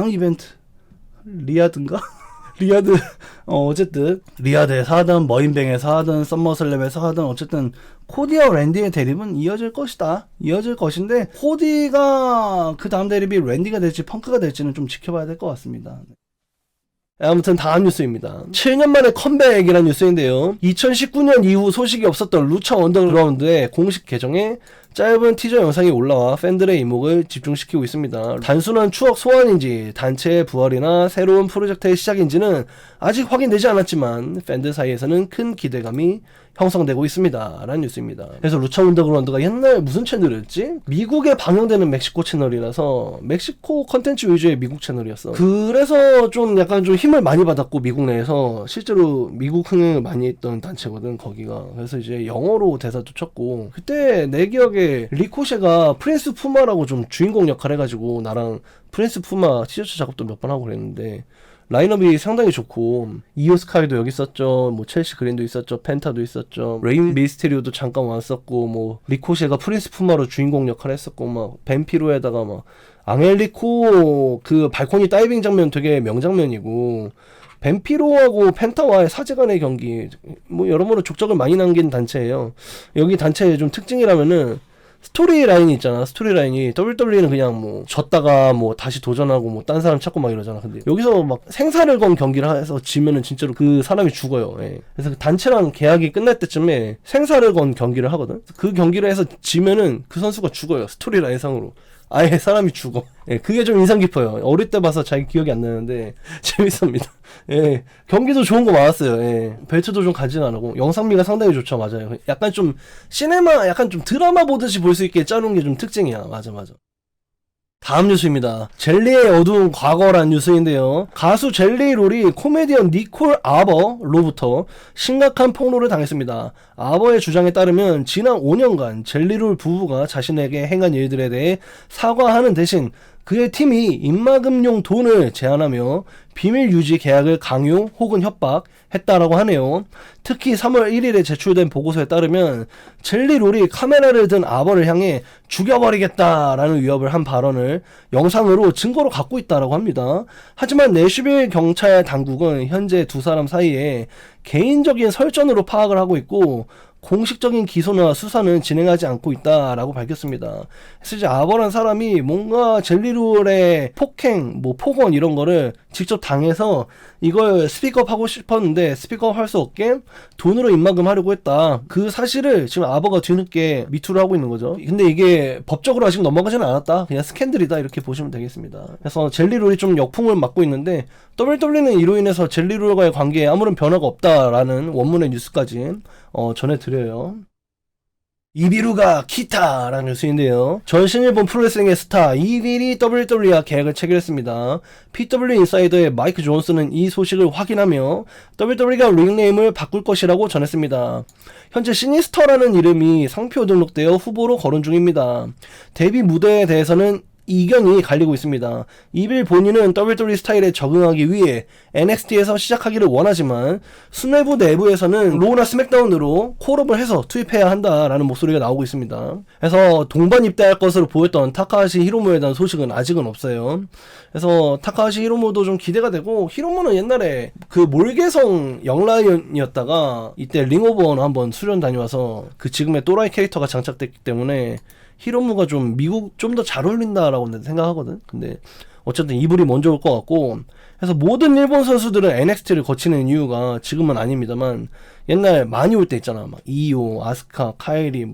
이벤트 리아드인가? 리아드 어쨌든 리아드에서 하든 머인뱅에서 하든 썸머슬램에서 하든 어쨌든 코디와 랜디의 대립은 이어질 것이다. 이어질 것인데 코디가 그 다음 대립이 랜디가 될지 펑크가 될지는 좀 지켜봐야 될 것 같습니다. 아무튼 다음 뉴스입니다. 7년 만에 컴백이라는 뉴스인데요. 2019년 이후 소식이 없었던 루차 언더그라운드의 공식 계정에 짧은 티저 영상이 올라와 팬들의 이목을 집중시키고 있습니다. 단순한 추억 소환인지 단체의 부활이나 새로운 프로젝트의 시작인지는 아직 확인되지 않았지만 팬들 사이에서는 큰 기대감이 형성되고 있습니다 라는 뉴스입니다. 그래서 루차 언더그라운드가 옛날 무슨 채널이었지? 미국에 방영되는 멕시코 채널이라서 멕시코 컨텐츠 위주의 미국 채널이었어. 그래서 좀 약간 좀 힘을 많이 받았고 미국 내에서 실제로 미국 흥행을 많이 했던 단체거든 거기가. 그래서 이제 영어로 대사도 쳤고 그때 내 기억에 리코셰가 프린스 푸마라고 좀 주인공 역할 해가지고 나랑 프린스 푸마 티셔츠 작업도 몇 번 하고 그랬는데 라인업이 상당히 좋고 이오 스카이도 여기 있었죠. 뭐 첼시 그린도 있었죠. 펜타도 있었죠. 레이 미스테리오도 잠깐 왔었고 뭐 리코셰가 프린스 푸마로 주인공 역할 했었고 막 뱀피로에다가 막 앙헬리코 그 발코니 다이빙 장면 되게 명장면이고 뱀피로하고 펜타와의 사제간의 경기 뭐 여러모로 족적을 많이 남긴 단체예요. 여기 단체의 좀 특징이라면은 스토리 라인이 있잖아. 스토리 라인이 WWE는 그냥 뭐 졌다가 뭐 다시 도전하고 뭐 딴 사람 찾고 막 이러잖아. 근데 여기서 막 생사를 건 경기를 해서 지면은 진짜로 그 사람이 죽어요. 예. 그래서 그 단체랑 계약이 끝날 때쯤에 생사를 건 경기를 하거든. 그 경기를 해서 지면은 그 선수가 죽어요. 스토리 라인상으로. 아예 사람이 죽어. 예, 그게 좀 인상 깊어요. 어릴 때 봐서 잘 기억이 안 나는데 재밌습니다. 예, 경기도 좋은 거 많았어요. 예, 벨트도 좀 가진 않고 영상미가 상당히 좋죠. 맞아요. 약간 좀 시네마, 약간 좀 드라마 보듯이 볼 수 있게 짜놓은 게 좀 특징이야. 맞아. 다음 뉴스입니다. 젤리의 어두운 과거란 뉴스인데요. 가수 젤리롤이 코미디언 니콜 아버로부터 심각한 폭로를 당했습니다. 아버의 주장에 따르면 지난 5년간 젤리롤 부부가 자신에게 행한 일들에 대해 사과하는 대신 그의 팀이 입막음용 돈을 제한하며 비밀 유지 계약을 강요 혹은 협박했다라고 하네요. 특히 3월 1일에 제출된 보고서에 따르면 젤리롤이 카메라를 든 아버를 향해 죽여버리겠다라는 위협을 한 발언을 영상으로 증거로 갖고 있다라고 합니다. 하지만 내슈빌 경찰 당국은 현재 두 사람 사이에 개인적인 설전으로 파악을 하고 있고 공식적인 기소나 수사는 진행하지 않고 있다라고 밝혔습니다. 그래서 이제 아버란 사람이 뭔가 젤리롤의 폭행, 폭언 이런 거를 직접 당해서 이걸 스피크업 하고 싶었는데 스피크업 할 수 없게 돈으로 입막음하려고 했다. 그 사실을 지금 아버가 뒤늦게 미투를 하고 있는 거죠. 근데 이게 법적으로 아직 넘어가지는 않았다. 그냥 스캔들이다 이렇게 보시면 되겠습니다. 그래서 젤리롤이 좀 역풍을 맞고 있는데 WWE는 이로 인해서 젤리롤과의 관계에 아무런 변화가 없다라는 원문의 뉴스까지 전해드려요. 이비루가 기타라는 뉴스인데요. 전 신일본 프로레슬링의 스타 이비리 WWE와 계약을 체결했습니다. PW 인사이더의 마이크 존슨은 이 소식을 확인하며 WWE가 링네임을 바꿀 것이라고 전했습니다. 현재 시니스터라는 이름이 상표 등록되어 후보로 거론 중입니다. 데뷔 무대에 대해서는 이견이 갈리고 있습니다. 이빌 본인은 WWE 스타일에 적응하기 위해 NXT에서 시작하기를 원하지만 수뇌부 내부에서는 로우나 스맥다운으로 콜업을 해서 투입해야 한다라는 목소리가 나오고 있습니다. 그래서 동반 입대할 것으로 보였던 타카하시 히로무에 대한 소식은 아직은 없어요. 그래서 타카하시 히로무도 좀 기대가 되고, 히로무는 옛날에 그 몰개성 영라이언이었다가 이때 링오브 한번 수련 다녀와서 그 지금의 또라이 캐릭터가 장착됐기 때문에 히로무가 좀 미국 좀 더 잘 어울린다라고 생각하거든. 근데 어쨌든 이불이 먼저 올 것 같고, 그래서 모든 일본 선수들은 NXT를 거치는 이유가 지금은 아닙니다만 옛날 많이 올 때 있잖아. 막 이오, 아스카, 카이리,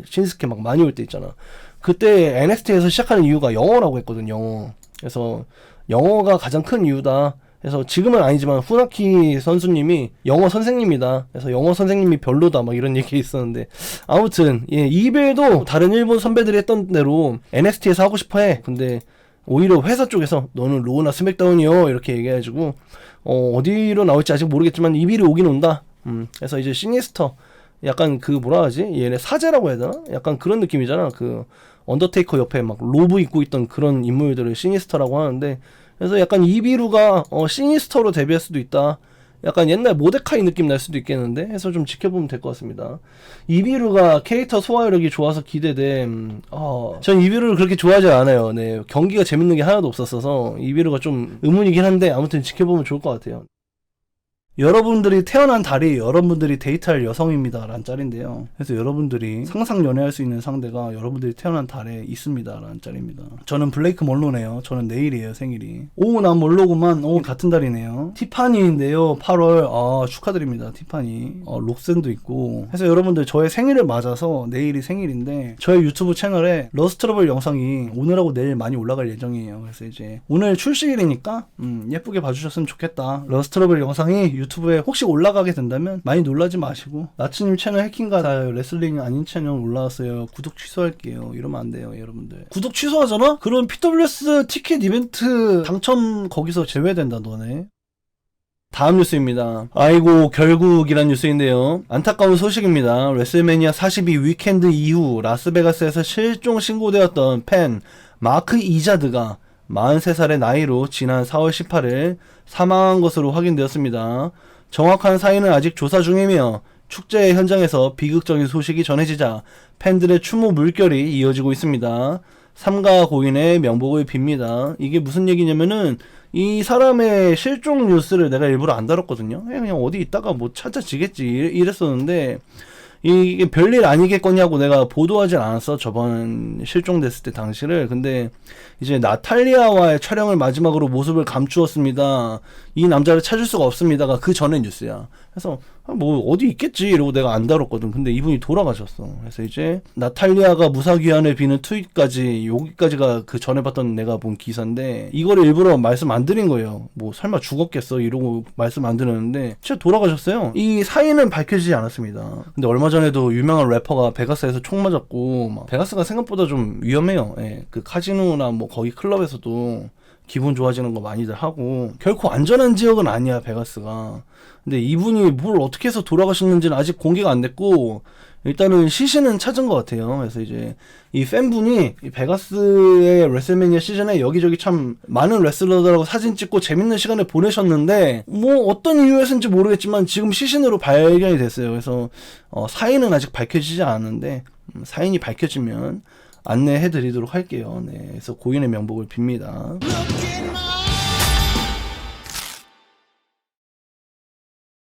신스케 막 많이 올 때 있잖아. 그때 NXT에서 시작하는 이유가 영어라고 했거든. 영어. 그래서 영어가 가장 큰 이유다. 그래서 지금은 아니지만 후나키 선수님이 영어 선생님이다. 그래서 영어 선생님이 별로다 막 이런 얘기 있었는데, 아무튼 이벨도 다른 일본 선배들이 했던 대로 NXT에서 하고 싶어해. 근데 오히려 회사 쪽에서 너는 로우나 스맥다운이요 이렇게 얘기해가지고 어디로 나올지 아직 모르겠지만 이벨이 오긴 온다. 그래서 이제 시니스터, 약간 그 뭐라 하지? 얘네 사제라고 해야 되나? 약간 그런 느낌이잖아. 그 언더테이커 옆에 막 로브 입고 있던 그런 인물들을 시니스터라고 하는데, 그래서 약간 이비루가 시니스터로 데뷔할 수도 있다. 약간 옛날 모데카이 느낌 날 수도 있겠는데 해서 좀 지켜보면 될 것 같습니다. 이비루가 캐릭터 소화력이 좋아서 기대돼. 전 이비루를 그렇게 좋아하지 않아요. 네, 경기가 재밌는 게 하나도 없었어서 이비루가 좀 의문이긴 한데 아무튼 지켜보면 좋을 것 같아요. 여러분들이 태어난 달이 여러분들이 데이트할 여성입니다 라는 짤인데요. 그래서 여러분들이 상상 연애할 수 있는 상대가 여러분들이 태어난 달에 있습니다 라는 짤입니다. 저는 블레이크 몰로네요. 저는 내일이에요, 생일이. 오, 난 몰로구만. 오, 같은 달이네요. 티파니인데요, 8월. 축하드립니다, 티파니. 록센도 있고. 그래서 여러분들 저의 생일을 맞아서 내일이 생일인데 저의 유튜브 채널에 러스트러블 영상이 오늘하고 내일 많이 올라갈 예정이에요. 그래서 이제 오늘 출시일이니까 예쁘게 봐주셨으면 좋겠다. 러스트러블 영상이 유튜브에 혹시 올라가게 된다면 많이 놀라지 마시고, 나츠님 채널 해킹가다 레슬링 아닌 채널 올라왔어요, 구독 취소할게요 이러면 안 돼요. 여러분들 구독 취소하잖아? 그럼 PWS 티켓 이벤트 당첨 거기서 제외된다 너네. 다음 뉴스입니다. 아이고 결국이란 뉴스인데요. 안타까운 소식입니다. 레슬매니아 42 위켄드 이후 라스베가스에서 실종 신고되었던 팬 마크 이자드가 43살의 나이로 지난 4월 18일 사망한 것으로 확인되었습니다. 정확한 사인은 아직 조사 중이며 축제 현장에서 비극적인 소식이 전해지자 팬들의 추모 물결이 이어지고 있습니다. 삼가 고인의 명복을 빕니다. 이게 무슨 얘기냐면은 이 사람의 실종 뉴스를 내가 일부러 안 다뤘거든요. 그냥 어디 있다가 찾아지겠지 이랬었는데, 이게 별일 아니겠거냐고 내가 보도하진 않았어. 저번 실종됐을 때 당시를. 근데 이제 나탈리아와의 촬영을 마지막으로 모습을 감추었습니다. 이 남자를 찾을 수가 없습니다가 그 전에 뉴스야. 그래서 뭐 어디 있겠지 이러고 내가 안 다뤘거든. 근데 이분이 돌아가셨어. 그래서 이제 나탈리아가 무사귀환을 비는 트윗까지, 여기까지가 그 전에 봤던 내가 본 기사인데 이거를 일부러 말씀 안 드린 거예요. 뭐 설마 죽었겠어 이러고 말씀 안 드렸는데 진짜 돌아가셨어요. 이 사인은 밝혀지지 않았습니다. 근데 얼마 전에도 유명한 래퍼가 베가스에서 총 맞았고, 막 베가스가 생각보다 좀 위험해요. 예, 그 카지노나 뭐 거기 클럽에서도 기분 좋아지는 거 많이들 하고, 결코 안전한 지역은 아니야 베가스가. 근데 이분이 뭘 어떻게 해서 돌아가셨는지는 아직 공개가 안 됐고, 일단은 시신은 찾은 것 같아요. 그래서 이제 이 팬분이 이 베가스의 레슬매니아 시즌에 여기저기 참 많은 레슬러들하고 사진 찍고 재밌는 시간을 보내셨는데, 뭐 어떤 이유에서인지 모르겠지만 지금 시신으로 발견이 됐어요. 그래서 사인은 아직 밝혀지지 않았는데 사인이 밝혀지면 안내해드리도록 할게요. 네, 그래서 고인의 명복을 빕니다.